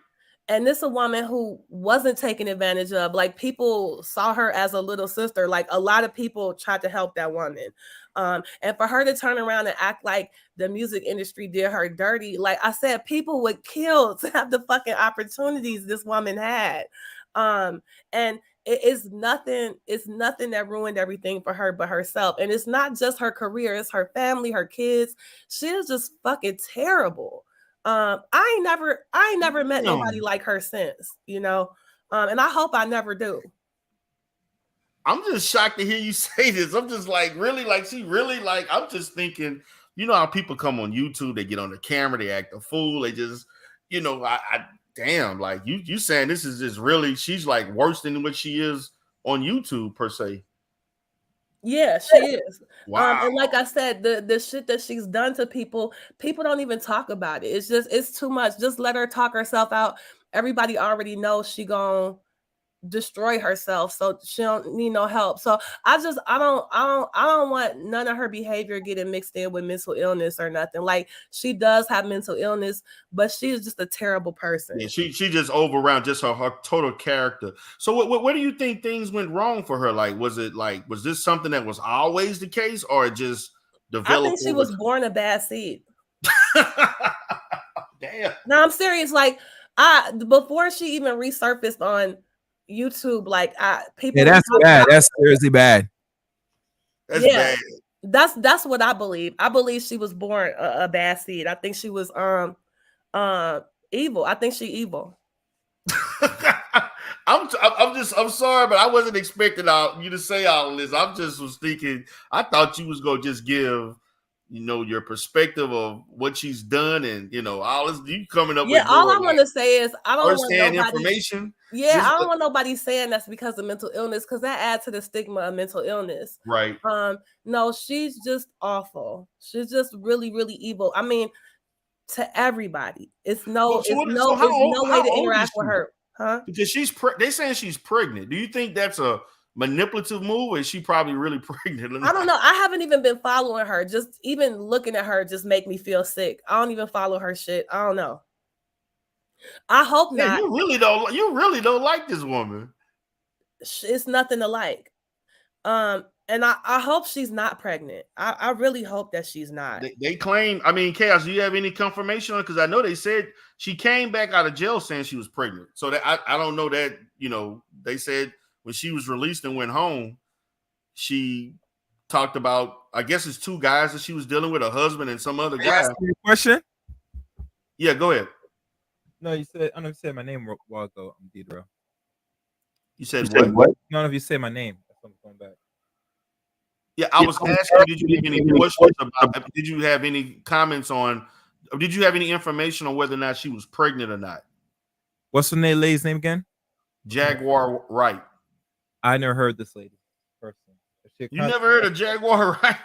and this a woman who wasn't taken advantage of. Like, people saw her as a little sister. Like, a lot of people tried to help that woman. And for her to turn around and act like the music industry did her dirty, like I said, people would kill to have the fucking opportunities this woman had. And it's nothing that ruined everything for her but herself. And it's not just her career, it's her family, her kids. She is just fucking terrible. I ain't never met nobody like her since, and I hope I never do. I'm just shocked to hear you say this. I'm just like, really, like, she really, like, I'm just thinking, you know how people come on YouTube, they get on the camera, they act a fool, they just, I damn, like, you saying this is just really, she's like worse than what she is on YouTube per se. Yeah, she is. Wow. And like I said, the shit that she's done to people don't even talk about it. It's too much. Just let her talk herself out. Everybody already knows she gonna destroy herself, so she don't need no help. So I don't want none of her behavior getting mixed in with mental illness or nothing. Like, she does have mental illness, but she is just a terrible person. Yeah, she just overran just her total character. So what do you think things went wrong for her? Like, was this something that was always the case, or it just I developed think she was born a bad seed. Damn. No, I'm serious. Like, before she even resurfaced on YouTube, like, people. Yeah, that's bad. That's seriously bad. That's bad. That's what I believe. I believe she was born a bad seed. I think she was evil. I think she evil. I'm sorry, but I wasn't expecting you to say all of this. I just was thinking, I thought you was gonna just give, your perspective of what she's done, and all this. You coming up with all more, I want to say is, I don't want nobody information. Yeah, I don't want nobody saying that's because of mental illness, because that adds to the stigma of mental illness. Right. No, she's just awful. She's just really, really evil. I mean, to everybody. It's no way to interact with her. Huh? Because they saying she's pregnant. Do you think that's a manipulative move, or is she probably really pregnant? I don't know. I haven't even been following her. Just even looking at her just make me feel sick. I don't even follow her shit. I don't know. I hope not. You really don't like this woman. It's nothing to like. And I hope she's not pregnant. I really hope that she's not. They claim, I mean, Chaos, do you have any confirmation on it? Because I know they said she came back out of jail saying she was pregnant. So that I don't know that, they said when she was released and went home, she talked about, I guess it's two guys that she was dealing with, a husband and some other guy. Question? Yeah, go ahead. No, you said, I don't know if you said my name a while ago. I'm Deidre. You said what? None of you say my name. That's what I'm going back. Yeah, I was asking, did you have any questions about, did you have any comments on, did you have any information on whether or not she was pregnant or not? What's the lady's name again? Jaguar Wright. I never heard this lady person. You never heard of Jaguar, right?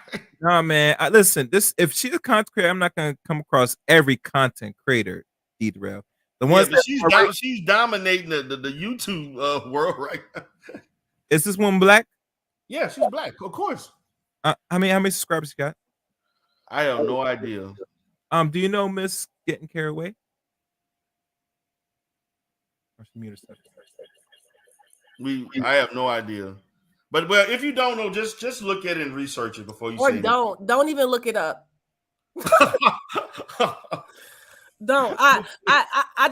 Nah, man. Listen, this if she's a content creator, I'm not gonna come across every content creator, D-Rail. The Yeah, ones but that she's dominating the YouTube world right now. is this one black? Yeah, she's black, of course. How many subscribers you got? I have no idea. Do you know Miss Getting Carried Away? Or she muted herself? I have no idea. But well, if you don't know, just look at it and research it before you Or say don't even look it up. anything. Don't I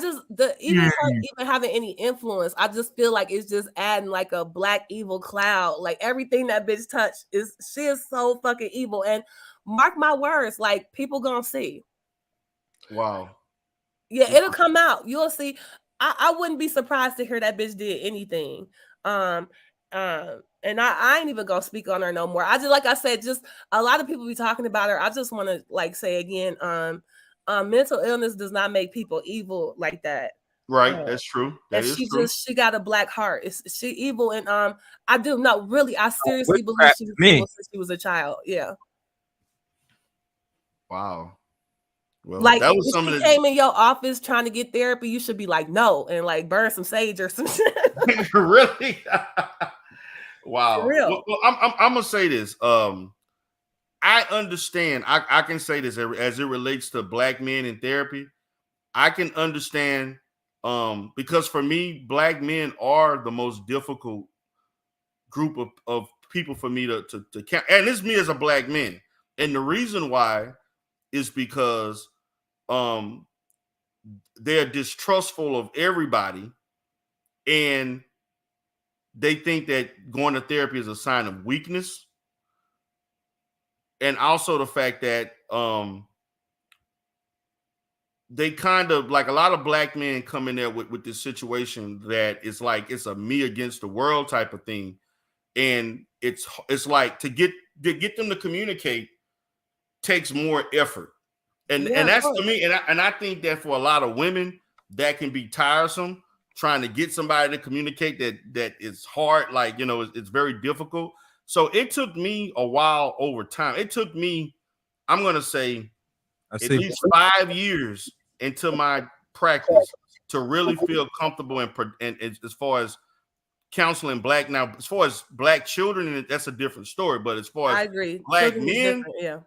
just even her even having any influence, I just feel like it's just adding like a black evil cloud. Like everything that bitch touched she is so fucking evil. And mark my words, like people gonna see. Wow. Yeah, it'll come out. You'll see. I wouldn't be surprised to hear that bitch did anything. And I ain't even gonna speak on her no more. I just like I said, just a lot of people be talking about her. I just want to like say again, mental illness does not make people evil like that. Right, that's true. That is true. She got a black heart. She evil, and I do no really. I seriously believe she was evil since she was a child. Yeah. Wow. Well, like that was if some she of the came in your office trying to get therapy, you should be like no and like burn some sage or some shit. really. Wow. For real. Well, I'm gonna say this. I understand. I can say this as it relates to black men in therapy. I can understand because for me, black men are the most difficult group of people for me to count. And it's me as a black man. And the reason why is because they're distrustful of everybody and they think that going to therapy is a sign of weakness. And also the fact that they kind of like a lot of black men come in there with this situation that it's like it's a me against the world type of thing. And it's like to get them to communicate takes more effort. And that's to me, and I think that for a lot of women, that can be tiresome trying to get somebody to communicate that is hard, like it's very difficult. So it took me a while over time. It took me, I'm gonna say, at least 5 years into my practice to really feel comfortable and as far as counseling black. Now, as far as black children, that's a different story. But as far as I agree, black children men, yeah.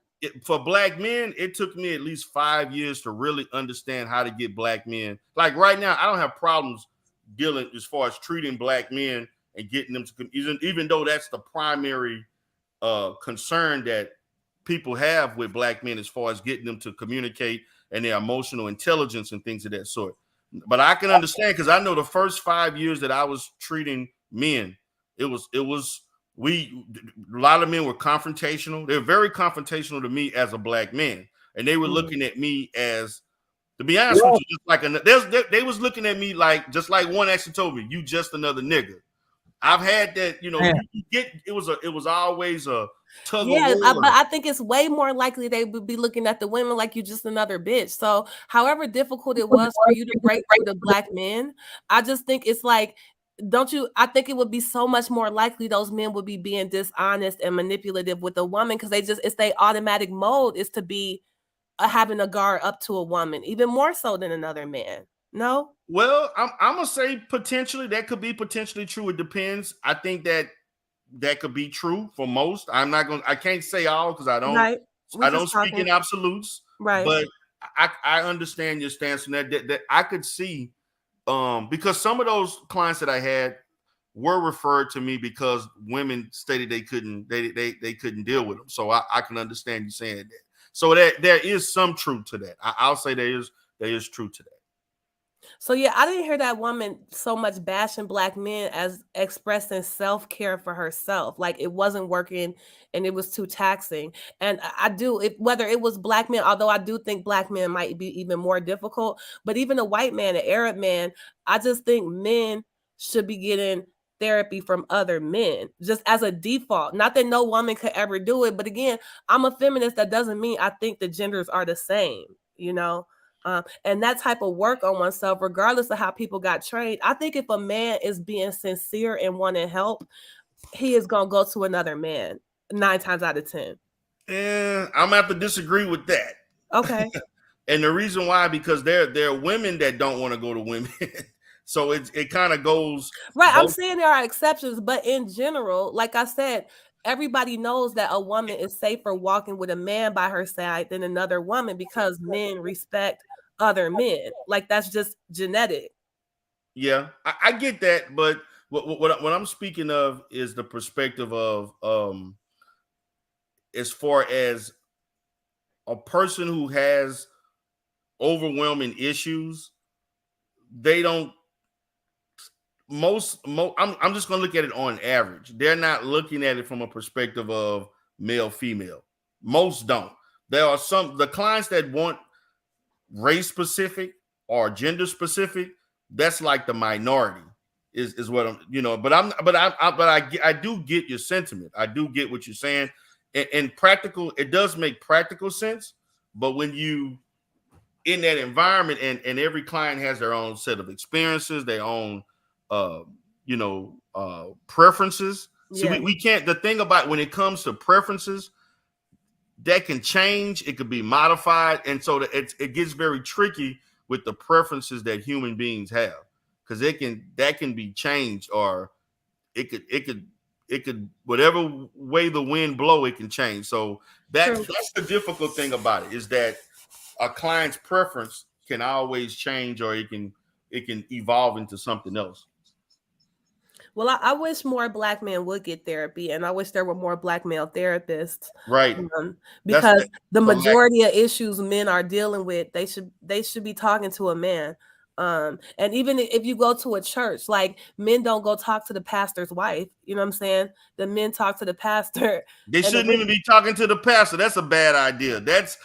For black men, it took me at least 5 years to really understand how to get black men. Like right now, I don't have problems dealing as far as treating black men and getting them to, even though that's the primary concern that people have with black men as far as getting them to communicate and their emotional intelligence and things of that sort. But I can understand because I know the first 5 years that I was treating men, it was a lot of men were confrontational. They're very confrontational to me as a black man, and they were looking at me as, to be honest with you, just like they was looking at me like just like one actually told me, "You just another nigga." I've had that, it was always a tug of war. But I think it's way more likely they would be looking at the women like you just another bitch. So, however difficult it was for you to break through the black men, I just think it's like. I think it would be so much more likely those men would be being dishonest and manipulative with a woman because it's their automatic mode is to be having a guard up to a woman, even more so than another man. No? Well, I'm gonna say potentially that could be potentially true. It depends. I think that could be true for most. I can't say all because I don't speak in absolutes. Right. But I understand your stance on that I could see. Because some of those clients that I had were referred to me because women stated they couldn't deal with them. So I can understand you saying that. So there is some truth to that. I'll say there is truth to that. So yeah, I didn't hear that woman so much bashing black men as expressing self-care for herself. Like it wasn't working and it was too taxing. And I do, whether it was black men, although I do think black men might be even more difficult, but even a white man, an Arab man, I just think men should be getting therapy from other men just as a default. Not that no woman could ever do it, but again, I'm a feminist. That doesn't mean I think the genders are the same, and that type of work on oneself, regardless of how people got trained, I think if a man is being sincere and wanting help, he is going to go to another man. 9 times out of 10. And I'm gonna have to disagree with that. Okay. And the reason why, because there are women that don't want to go to women. So it kind of goes Right. I'm both. saying there are exceptions, but in general, like I said, everybody knows that a woman is safer walking with a man by her side than another woman because men respect other men. Like that's just genetic. Yeah, I get that, but what I'm speaking of is the perspective of as far as a person who has overwhelming issues, they don't I'm just going to look at it on average. They're not looking at it from a perspective of male female. Most don't. There are some the clients that want race specific or gender specific. That's like the minority is what I'm, I do get your sentiment. I do get what you're saying. And practical, it does make practical sense. But when you in that environment and every client has their own set of experiences, their own uh preferences. See, Yeah. we can't, the thing about when it comes to preferences, that can change, it could be modified, and so it gets very tricky with the preferences that human beings have, because that can be changed, or it could whatever way the wind blow, it can change. So that's the difficult thing about it, is that a client's preference can always change, or it can evolve into something else. Well, I wish more Black men would get therapy, and I wish there were more Black male therapists. Right. Because the so majority of issues men are dealing with, they should be talking to a man. And even if you go to a church, like men don't go talk to the pastor's wife. You know what I'm saying? The men talk to the pastor. They shouldn't even be talking to the pastor. That's a bad idea. That's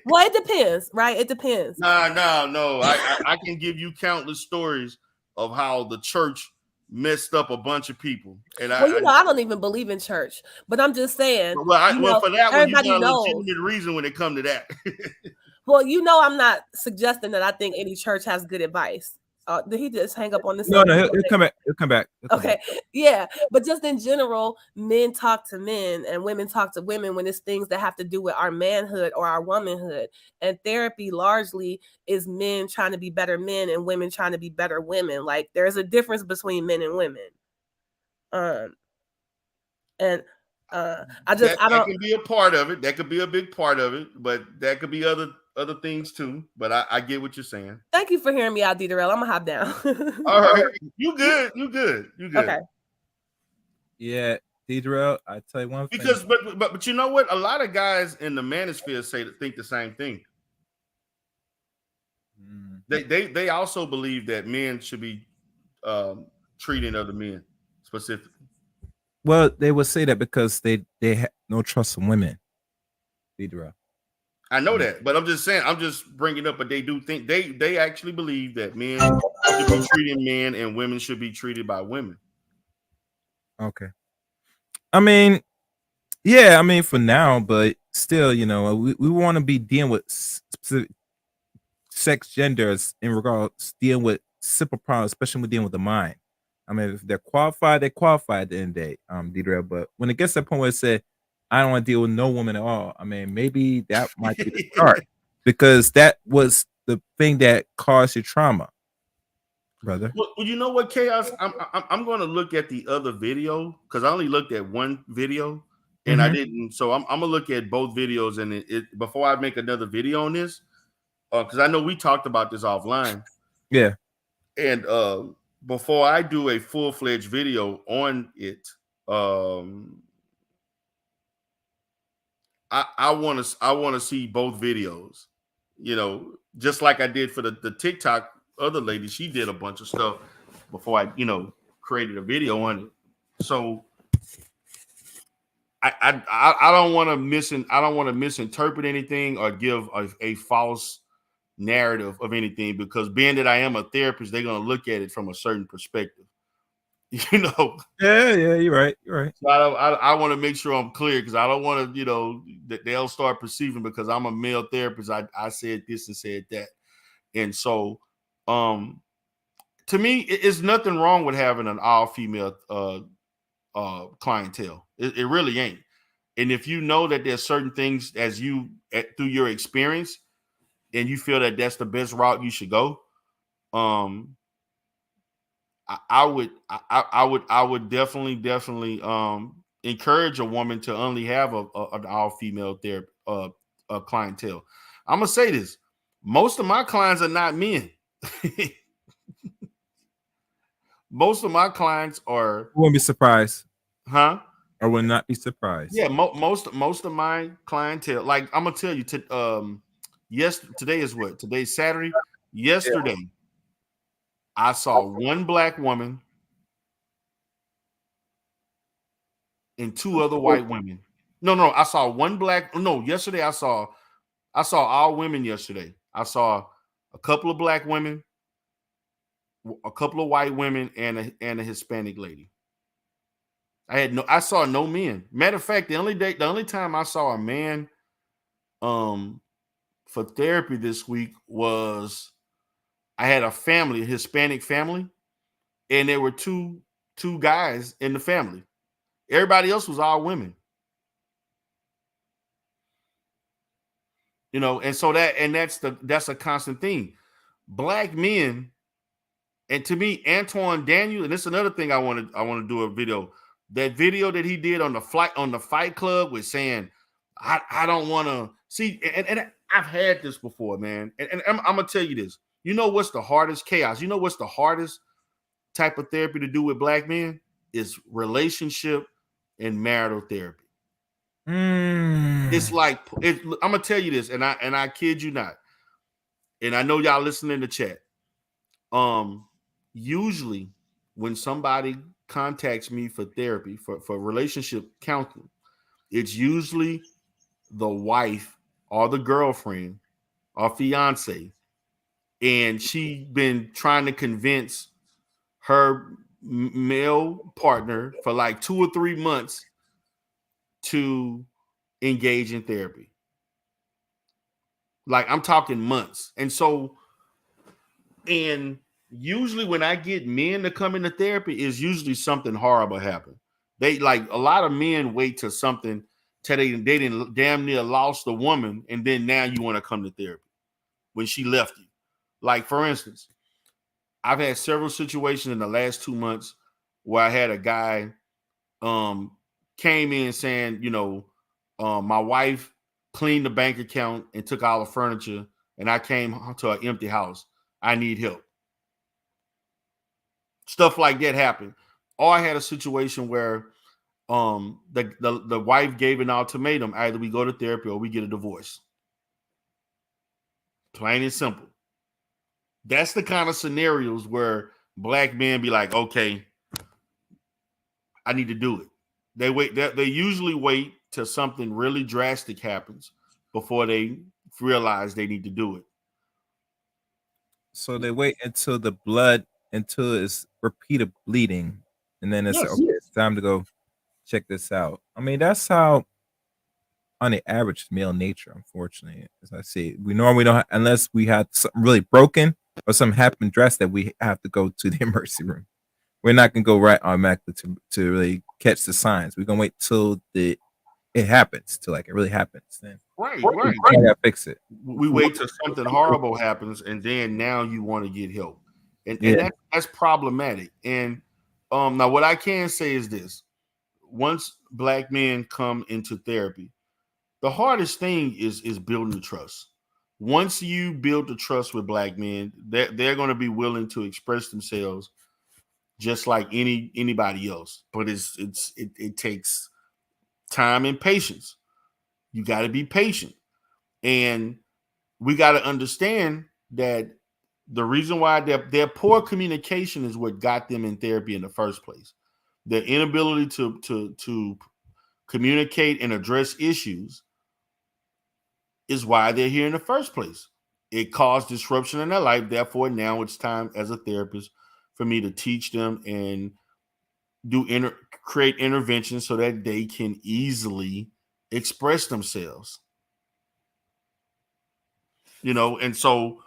well, it depends, right? It depends. No. I can give you countless stories of how the church messed up a bunch of people. And I don't even believe in church, but I'm just saying. Well, for that one, you got a knows. legitimate reason when it comes to that. Well, I'm not suggesting that I think any church has good advice. Did he just hang up on this? No, he'll come back. He'll come back. Okay. Yeah. But just in general, men talk to men and women talk to women when it's things that have to do with our manhood or our womanhood. And therapy largely is men trying to be better men and women trying to be better women. Like there's a difference between men and women. That can be a part of it. That could be a big part of it, but that could be other things too. But I get what you're saying. Thank you for hearing me out, D-Darrell. I'm gonna hop down. All right. You good. Okay. Yeah, D-Darrell, I tell you one thing. Because but you know what? A lot of guys in the manosphere think the same thing. They also believe that men should be treating other men specifically. Well, they would say that because they have no trust in women. D-Darrell. I know that, but I'm just saying, I'm just bringing up, but they do think they actually believe that men should be treating men and women should be treated by women. Okay. I mean, yeah, I mean for now, but still, we want to be dealing with specific sex genders in regards dealing with simple problems, especially when dealing with the mind. I mean, if they're qualified, they're qualified at the end of the day, D-Darrell. But when it gets to the point where it said, I don't want to deal with no woman at all, I mean, maybe that might be the start, because that was the thing that caused your trauma, brother. Well, you know what, Chaos? I'm going to look at the other video, because I only looked at one video and I didn't. So I'm gonna look at both videos, and it before I make another video on this, because I know we talked about this offline. Yeah. And before I do a full-fledged video on it, I want to see both videos, just like I did for the TikTok other lady. She did a bunch of stuff before I, created a video on it. So I don't want to misinterpret anything or give a false narrative of anything, because being that I am a therapist, they're going to look at it from a certain perspective. Yeah, you're right. So I want to make sure I'm clear, because I don't want to, that they'll start perceiving because I'm a male therapist, I said this and said that. And so, to me, it's nothing wrong with having an all-female clientele. It really ain't. And if you know that there's certain things as through your experience, and you feel that that's the best route you should go, I would definitely encourage a woman to only have an all female clientele. I'm gonna say this: most of my clients are not men. Most of my clients are. Wouldn't be surprised. Huh? I would not be surprised. Yeah, most of my clientele. Like I'm gonna tell you, today is what? Today's Saturday. Yesterday, I saw one black woman and two other white women. No, I saw one black. No, yesterday I saw all women yesterday. I saw a couple of black women, a couple of white women, and a Hispanic lady. I saw no men. Matter of fact, the only time I saw a man for therapy this week was I had a family, a Hispanic family, and there were two guys in the family. Everybody else was all women. And so that's a constant thing. Black men, and to me, Antoine Daniel, and this is another thing I want to do a video. That video that he did on the Fight Club with saying, I don't want to see, and I've had this before, man. And I'm gonna tell you this. You know what's the hardest chaos? You know what's the hardest type of therapy to do with black men? Is relationship and marital therapy. It's like I'm gonna tell you this, and I kid you not. And I know y'all listening in the chat. Usually when somebody contacts me for therapy, for relationship counseling, it's usually the wife or the girlfriend or fiance, and she been trying to convince her male partner for like 2 or 3 months to engage in therapy. Like I'm talking months. And usually when I get men to come into therapy, is usually something horrible happen. They like a lot of men wait till something till they didn't damn near lost a woman, and then now you want to come to therapy when she left you. Like for instance, I've had several situations in the last 2 months where I had a guy came in saying, my wife cleaned the bank account and took all the furniture, and I came to an empty house. I need help. Stuff like that happened. Or I had a situation where the wife gave an ultimatum: either we go to therapy or we get a divorce. Plain and simple. That's the kind of scenarios where black men be like, okay, I need to do it. They usually wait till something really drastic happens before they realize they need to do it. So they wait until it's repeated bleeding, and then it's Yes. okay, it's time to go check this out. I mean, that's how on the average male nature, unfortunately, as I see it. We normally don't unless we had something really broken or something happened drastic that we have to go to the emergency room. We're not gonna go right automatically to really catch the signs. We're gonna wait till it happens, till like it really happens. Then Right. we gotta fix it. We wait till something horrible happens, and then now you want to get help, and that's problematic. And now what I can say is this: once black men come into therapy, the hardest thing is building the trust. Once you build the trust with black men, they're going to be willing to express themselves just like anybody else. But it takes time and patience. You got to be patient, and we got to understand that the reason why their poor communication is what got them in therapy in the first place. Their inability to communicate and address issues is why they're here in the first place. It caused disruption in their life. Therefore, now it's time as a therapist for me to teach them and create interventions so that they can easily express themselves. And so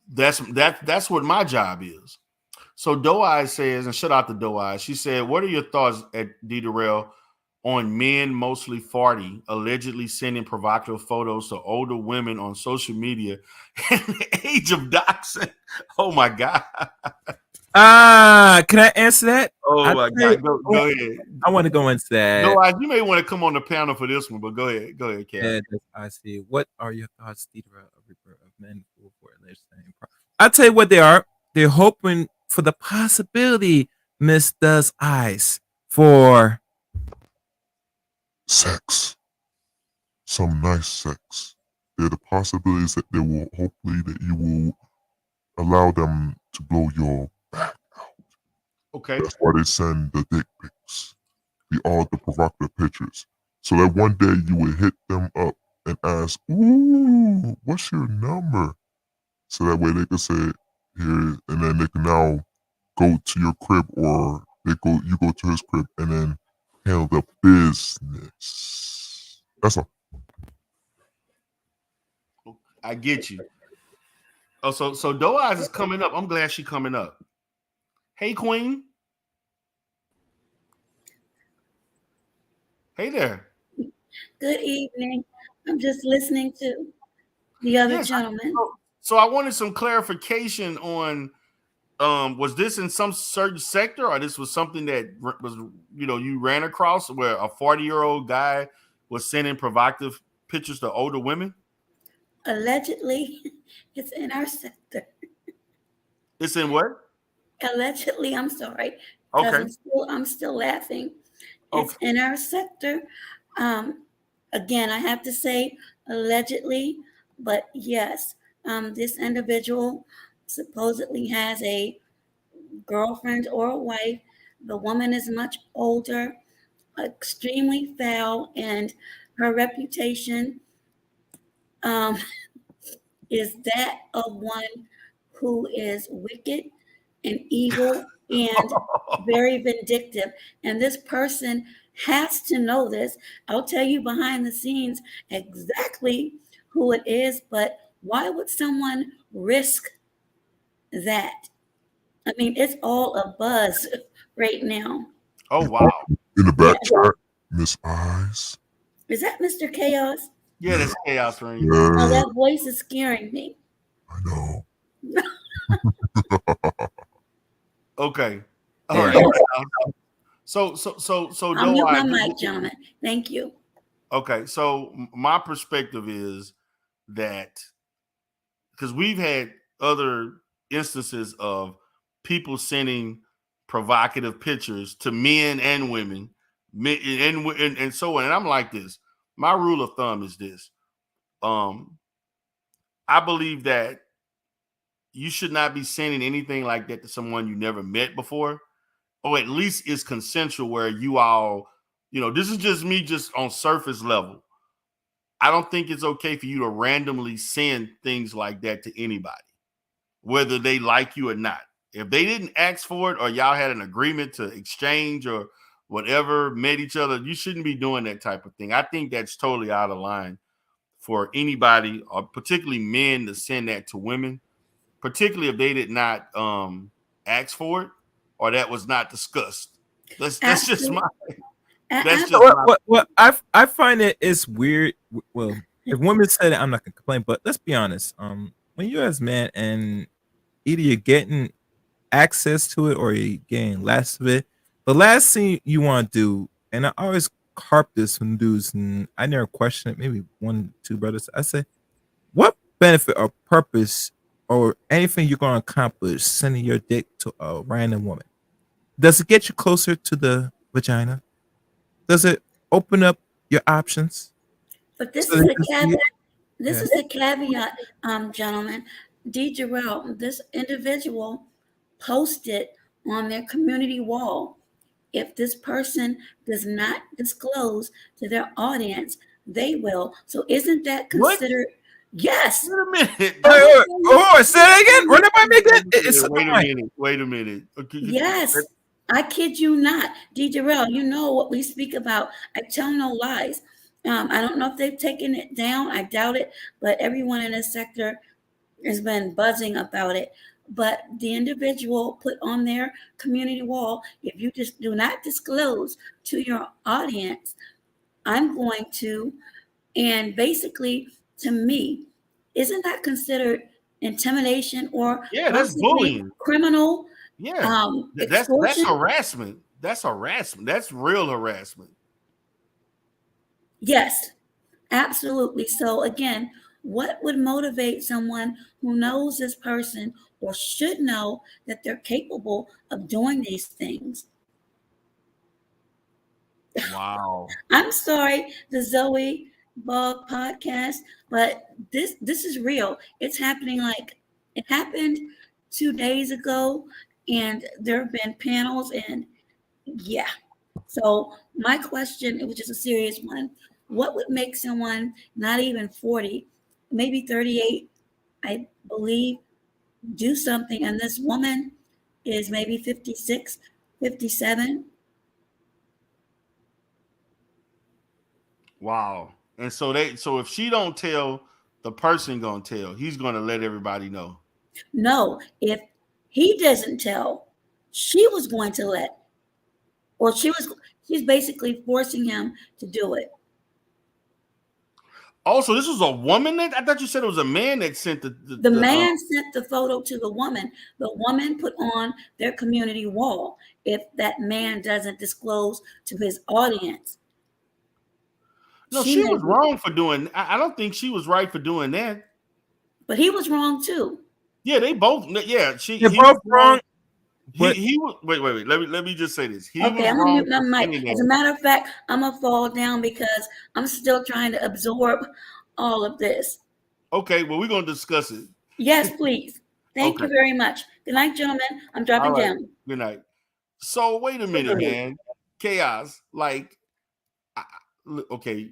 that's what my job is. So Doe Eyes says, and shout out to Doe Eyes. She said, "What are your thoughts at D Darrell on men, mostly 40, allegedly sending provocative photos to older women on social media in the age of doxing?" Oh my God. Can I answer that? Oh my God. Go ahead. I want to go into that. Doe Eyes, you may want to come on the panel for this one, but go ahead. Go ahead, Cal. I see. What are your thoughts, Deidre, of men who for alleged saying? I'll tell you what they are. They're hoping for the possibility, Miss Does Eyes, for sex. Some nice sex. There are the possibilities that they will hopefully that you will allow them to blow your back out. Okay. That's why they send the dick pics, all the provocative pictures, so that one day you would hit them up and ask, "Ooh, what's your number?" So that way they can say, "Here," and then they can now go to your crib, or you go to his crib, and then handle the business. That's all. I get you. Oh, so Doe Eyes is coming up. I'm glad she's coming up. Hey, Queen. Hey there. Good evening. I'm just listening to the other gentleman. So I wanted some clarification on was this in some certain sector, or this was something that was, you ran across where a 40-year-old guy was sending provocative pictures to older women? Allegedly, it's in our sector. It's in what? Allegedly, I'm sorry. Okay. I'm still laughing. It's in our sector. Again, I have to say allegedly, but yes, this individual supposedly has a girlfriend or a wife. The woman is much older, extremely foul, and her reputation is that of one who is wicked and evil and very vindictive. And this person has to know this. I'll tell you behind the scenes exactly who it is, but why would someone risk that? I mean, it's all a buzz right now. Oh, wow. In the back chat, Miss Eyes. Is that Mr. Chaos? Yeah, that's Chaos Ring. Yeah. Oh, that voice is scaring me. I know. Okay. All right. So I'll mute my mic, gentlemen. Thank you. Okay, so my perspective is that because we've had other instances of people sending provocative pictures to men and women, and so on. And I'm like this. My rule of thumb is this. I believe that you should not be sending anything like that to someone you never met before, or at least it's consensual where you all, this is just me just on surface level. I don't think it's okay for you to randomly send things like that to anybody, whether they like you or not. If they didn't ask for it or y'all had an agreement to exchange or whatever, met each other, you shouldn't be doing that type of thing. I think that's totally out of line for anybody, or particularly men, to send that to women, particularly if they did not ask for it or that was not discussed. That's just my... That's just what I find it is weird. Well, if women said it, I'm not gonna complain. But let's be honest. When you're as man and either you're getting access to it or you're getting less of it, the last thing you want to do, and I always harp this from dudes, and I never question it. Maybe 1, 2 brothers. I say, what benefit or purpose or anything you're gonna accomplish sending your dick to a random woman? Does it get you closer to the vagina? Does it open up your options? But this is a caveat. This is a caveat, gentlemen. D. Jarrell, this individual posted on their community wall. If this person does not disclose to their audience, they will. So isn't that considered? What? Yes. Wait a minute. Say that again. Run it by me again. Wait a minute. Yes. I kid you not. D. Jarrell, you know what we speak about. I tell no lies. I don't know if they've taken it down. I doubt it. But everyone in this sector has been buzzing about it. but the individual put on their community wall, if you just do not disclose to your audience, I'm going to, and basically, to me, isn't that considered intimidation or Yeah, that's possibly bullying. criminal Yeah, that's extortion? harassment. That's harassment. That's real harassment. Yes, absolutely. So again, what would motivate someone who knows this person or should know that they're capable of doing these things? Wow. I'm sorry, the Zoe Bog podcast, but this is real. It's happening. Like, it happened 2 days ago, and there have been panels, and yeah. So my question, it was just a serious one. What would make someone not even 40, maybe 38, I believe, do something? And this woman is maybe 56, 57. Wow. And so if she don't tell, the person gonna tell. He's gonna let everybody know. No, if he doesn't tell, she was going to let, or she's basically forcing him to do it. Also, this was a woman that I thought you said it was a man that sent The man sent the photo to the woman. The woman put on their community wall. If that man doesn't disclose to his audience, No, she she may was be, wrong for doing. I don't think she was right for doing that. but he was wrong too. Yeah, they both. Yeah, They're he was both wrong. wrong, but He was. Wait. Let me just say this. He Okay, was I'm gonna wrong mute my for mic. sending As a that. matter of fact, I'm gonna fall down because I'm still trying to absorb all of this. Okay, well we're gonna discuss it. Yes, please. Thank Okay. you very much. Good night, gentlemen. I'm All dropping right. down. Good night. So wait a minute, man. Chaos. Like, okay,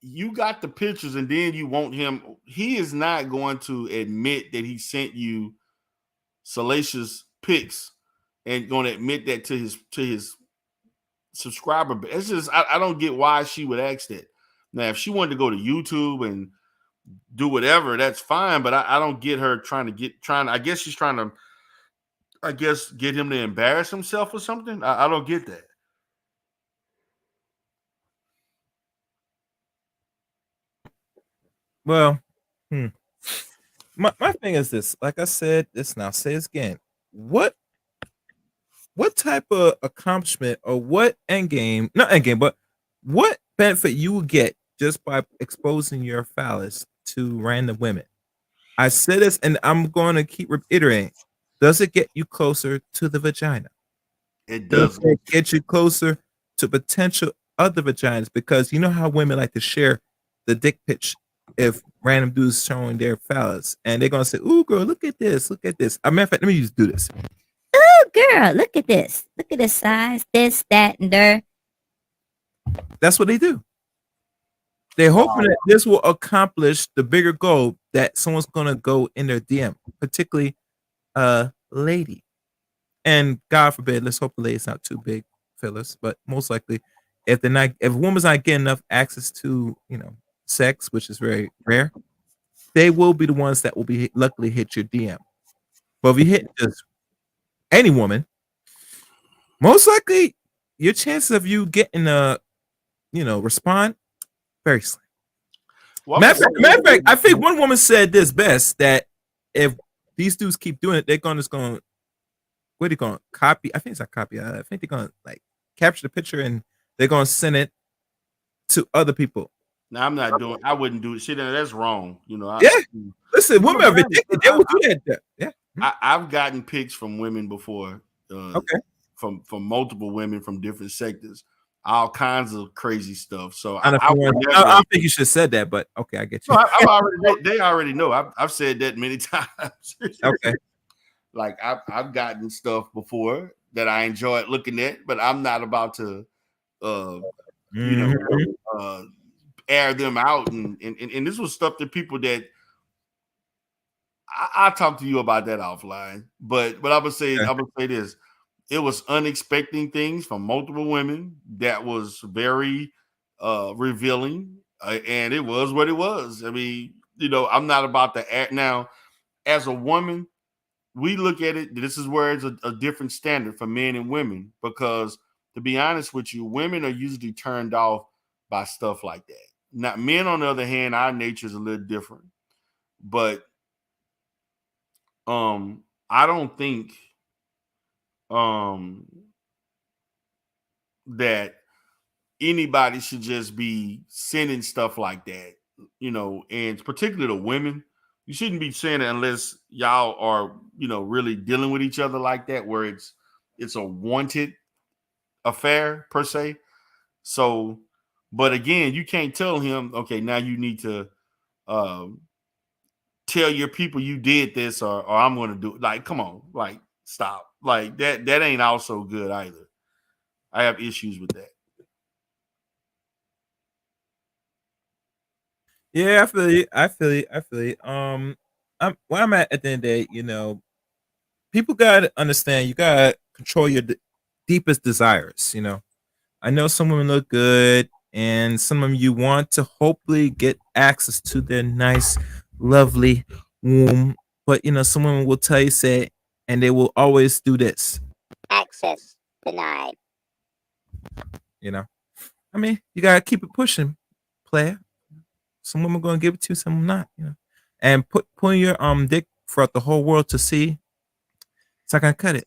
you got the pictures, and then you want him. He is not going to admit that he sent you salacious pics, and going to admit that to his subscriber base. It's just I don't get why she would ask that. Now, if she wanted to go to YouTube and do whatever, that's fine. But I don't get her trying. I guess she's trying to. I guess get him to embarrass himself or something. I don't get that. well, hmm. My thing is this. Like I said, this now say this again. What what type of accomplishment or what end game, not end game, but what benefit you will get just by exposing your phallus to random women? I said this and I'm going to keep reiterating. Does it get you closer to the vagina? It Does doesn't. it get you closer to potential other vaginas? Because you know how women like to share the dick pitch if random dudes showing their phallus and they're going to say, ooh, girl, look at this. Look at this. As a matter of fact, let me just do this. Oh, girl, look at this. Look at the size, this, that, and there. That's what they do. They're hoping that this will accomplish the bigger goal that someone's going to go in their DM, particularly a lady. And God forbid, let's hope the lady's not too big, Phyllis. But most likely, if a woman's not getting enough access to, sex, which is very rare, they will be the ones that will be luckily hit your DM. But if you hit just any woman, most likely your chances of you getting a, respond very slim. Well, Matter of fact, I think one woman said this best that if these dudes keep doing it, they're going to what are they going to copy? I think it's a copy. I think they're going to like capture the picture and they're going to send it to other people. no, I'm not doing. I wouldn't do it. Shit, that's wrong. Yeah. Listen, women are ridiculous. They will do that. Yeah. I've gotten pics from women before. Okay. From multiple women from different sectors, all kinds of crazy stuff. So I don't think you should have said that, but okay, I get you. No, they already know. I've said that many times. Okay. Like I've gotten stuff before that I enjoyed looking at, but I'm not about to, air them out. And this was stuff that people that I'll talk to you about that offline. But I'm gonna say this. It was unexpected things from multiple women that was very revealing, and it was what it was. I mean, I'm not about to act now as a woman. we look at it, this is where it's a different standard for men and women, because to be honest with you, women are usually turned off by stuff like that. Not men, on the other hand, our nature is a little different. But I don't think that anybody should just be sending stuff like that, and particularly the women. You shouldn't be saying it unless y'all are, really dealing with each other like that, where it's a wanted affair per se. So, but again, you can't tell him, okay, now you need to tell your people you did this, or I'm going to do it. Like, come on, like, stop. Like that ain't also good either. I have issues with that. Yeah, I feel you. I feel you. I feel you. I'm where I'm at the end of the day. People gotta understand. You gotta control your deepest desires. I know some women look good, and some of you want to hopefully get access to their nice, lovely womb. But some women will tell you, say, and they will always do this. Access denied. I mean, you gotta keep it pushing, player. Some women gonna give it to you, some not. And putting your dick for the whole world to see, it's not gonna cut it.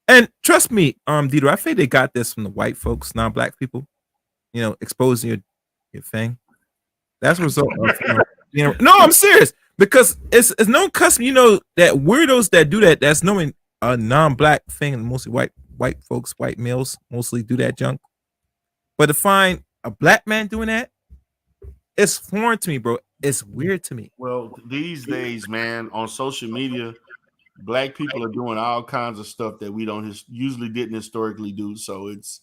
And trust me, Dieter, I think they got this from the white folks, non-black people. Exposing your thing. That's a result of No, I'm serious, because it's no custom. That weirdos that do that. That's knowing a non-black thing, and mostly white folks, white males mostly do that junk. But to find a black man doing that, it's foreign to me, bro. It's weird to me. Well, these days, man, on social media, black people are doing all kinds of stuff that we don't usually didn't historically do. So it's,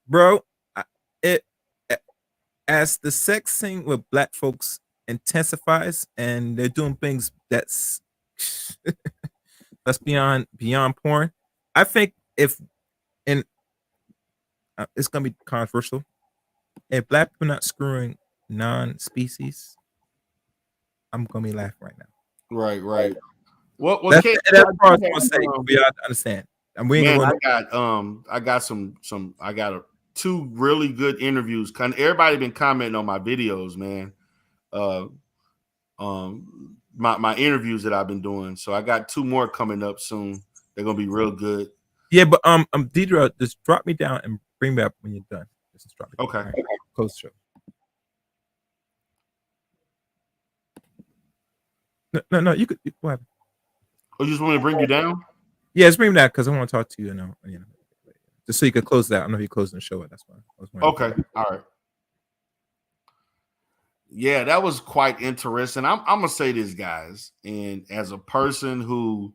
bro, it as the sex thing with black folks intensifies, and they're doing things that's beyond porn. I think if and it's gonna be controversial. If black people not screwing non-species, I'm gonna be laughing right now. right. Well, That's Kate, what I was gonna say. We ought to understand. And we ain't man, gonna I got two really good interviews. Everybody been commenting on my videos, man. My interviews that I've been doing. So I got two more coming up soon. They're gonna be real good. Yeah, but Deidre, just drop me down and bring me up when you're done. Just drop me down. Okay. Right. Close the show. No, you could. What happened? Oh, you just want me to bring you down? Yeah, just bring me down because I want to talk to you. Just so you could close that. I don't know if you're closing the show. That's why. Okay. All right. Yeah, that was quite interesting. I'm gonna say this, guys, and as a person who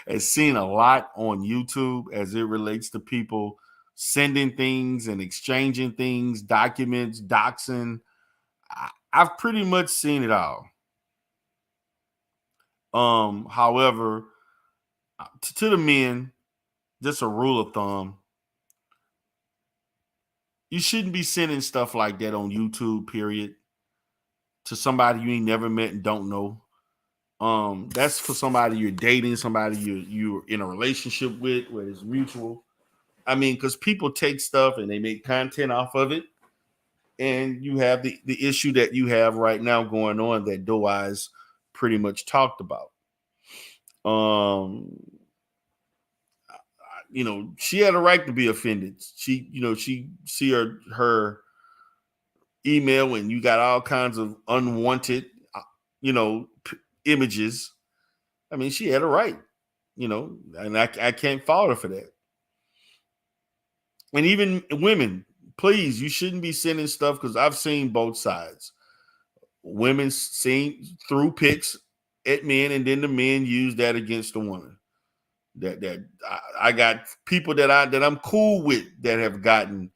has seen a lot on YouTube as it relates to people sending things and exchanging things, documents, doxing, I've pretty much seen it all. However, to the men, just a rule of thumb, you shouldn't be sending stuff like that on YouTube, period, to somebody you ain't never met and don't know. That's for somebody you're dating, somebody you're in a relationship with, where it's mutual. I mean, because people take stuff and they make content off of it, and you have the issue that you have right now going on that Doeyes pretty much talked about. She had a right to be offended. She see her email, and you got all kinds of unwanted, images. I mean, she had a right, and I can't fault her for that. And even women, please, you shouldn't be sending stuff, because I've seen both sides. Women through pics at men, and then the men use that against the woman. That I got people that I'm cool with that have gotten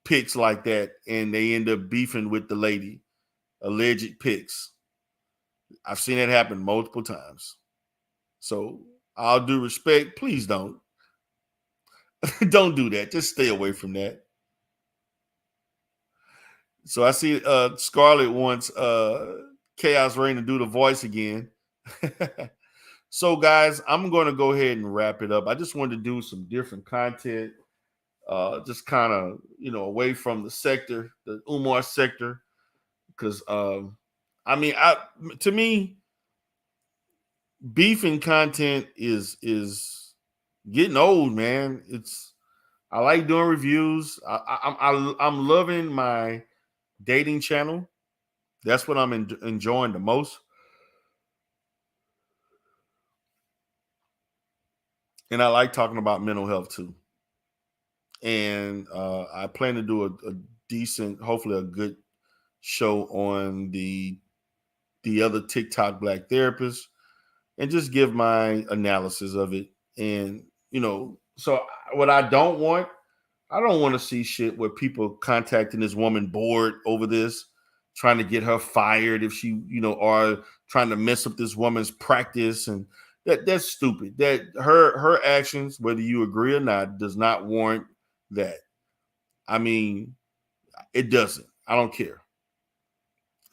pics like that, and they end up beefing with the lady, alleged pics. I've seen it happen multiple times. So, all due respect, please don't do that. Just stay away from that. So I see Scarlett wants Chaos Rain to do the voice again. So, guys, I'm going to go ahead and wrap it up. I just wanted to do some different content, just kind of, away from the sector, the Umar sector, because, to me, beefing content is getting old, man. I like doing reviews. I'm loving my dating channel. That's what I'm enjoying the most. And I like talking about mental health too. And I plan to do a decent, hopefully a good show on the other TikTok Black therapists and just give my analysis of it. And, so what I don't want to see shit where people contacting this woman bored over this, trying to get her fired if she, or trying to mess up this woman's practice. And that's stupid. That her actions, whether you agree or not, does not warrant that. I mean, it doesn't. I don't care.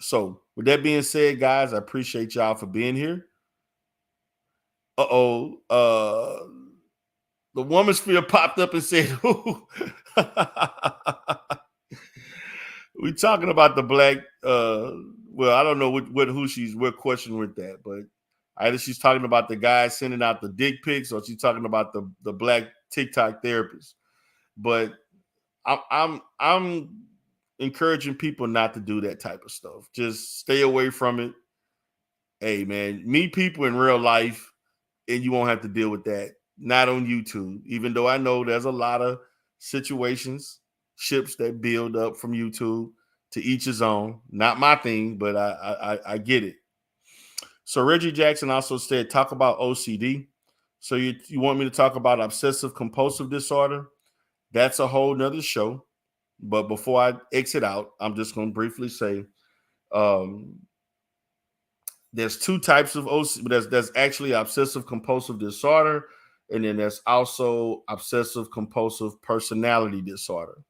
So with that being said, guys, I appreciate y'all for being here. The Womansphere popped up and said, "Who?" We talking about the black. Well, I don't know what question with that, but either she's talking about the guy sending out the dick pics, or she's talking about the black TikTok therapist. But I'm encouraging people not to do that type of stuff. Just stay away from it. Hey, man, meet people in real life, and you won't have to deal with that. Not on YouTube, even though I know there's a lot of ships that build up from YouTube. To each his own. Not my thing, but I get it. So Reggie Jackson also said, talk about OCD. So you want me to talk about obsessive compulsive disorder? That's a whole nother show. But before I exit out, I'm just going to briefly say there's two types of OCD. There's actually obsessive compulsive disorder, and then there's also obsessive compulsive personality disorder.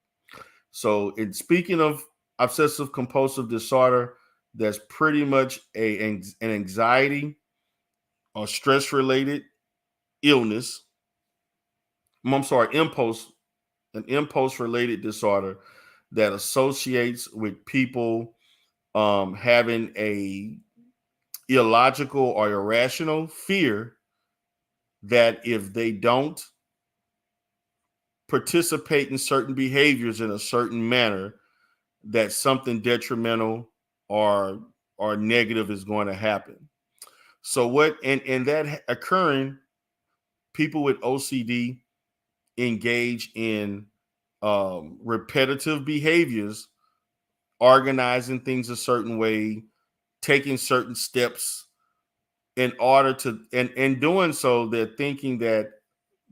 So in speaking of obsessive compulsive disorder, that's pretty much an anxiety or stress related illness. I'm sorry, an impulse related disorder that associates with people having a illogical or irrational fear that if they don't participate in certain behaviors in a certain manner, that something detrimental or negative is going to happen. So and that occurring, people with OCD engage in repetitive behaviors, organizing things a certain way, taking certain steps in order to, and doing so, they're thinking that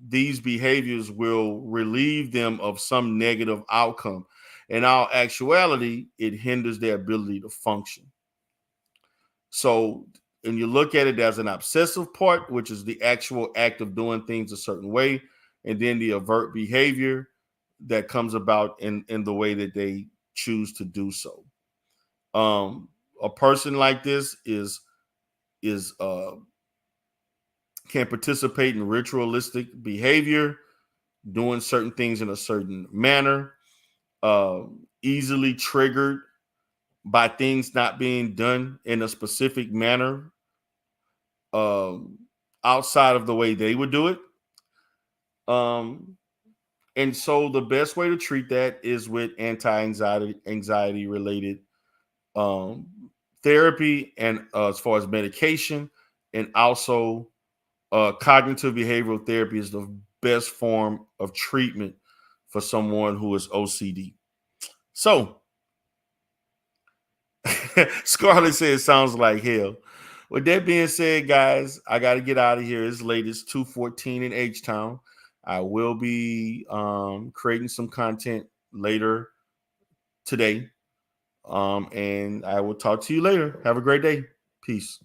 these behaviors will relieve them of some negative outcome. In all actuality, it hinders their ability to function. So, and you look at it as an obsessive part, which is the actual act of doing things a certain way, and then the overt behavior that comes about in the way that they choose to do so. A person like this can participate in ritualistic behavior, doing certain things in a certain manner, easily triggered by things not being done in a specific manner outside of the way they would do it. And so the best way to treat that is with anxiety related therapy, and as far as medication, and also cognitive behavioral therapy is the best form of treatment for someone who is OCD. So Scarlett says sounds like hell. With that being said, guys, I got to get out of here. It's late. It's 2:14 in H-Town. I will be creating some content later today. And I will talk to you later. Have a great day. Peace.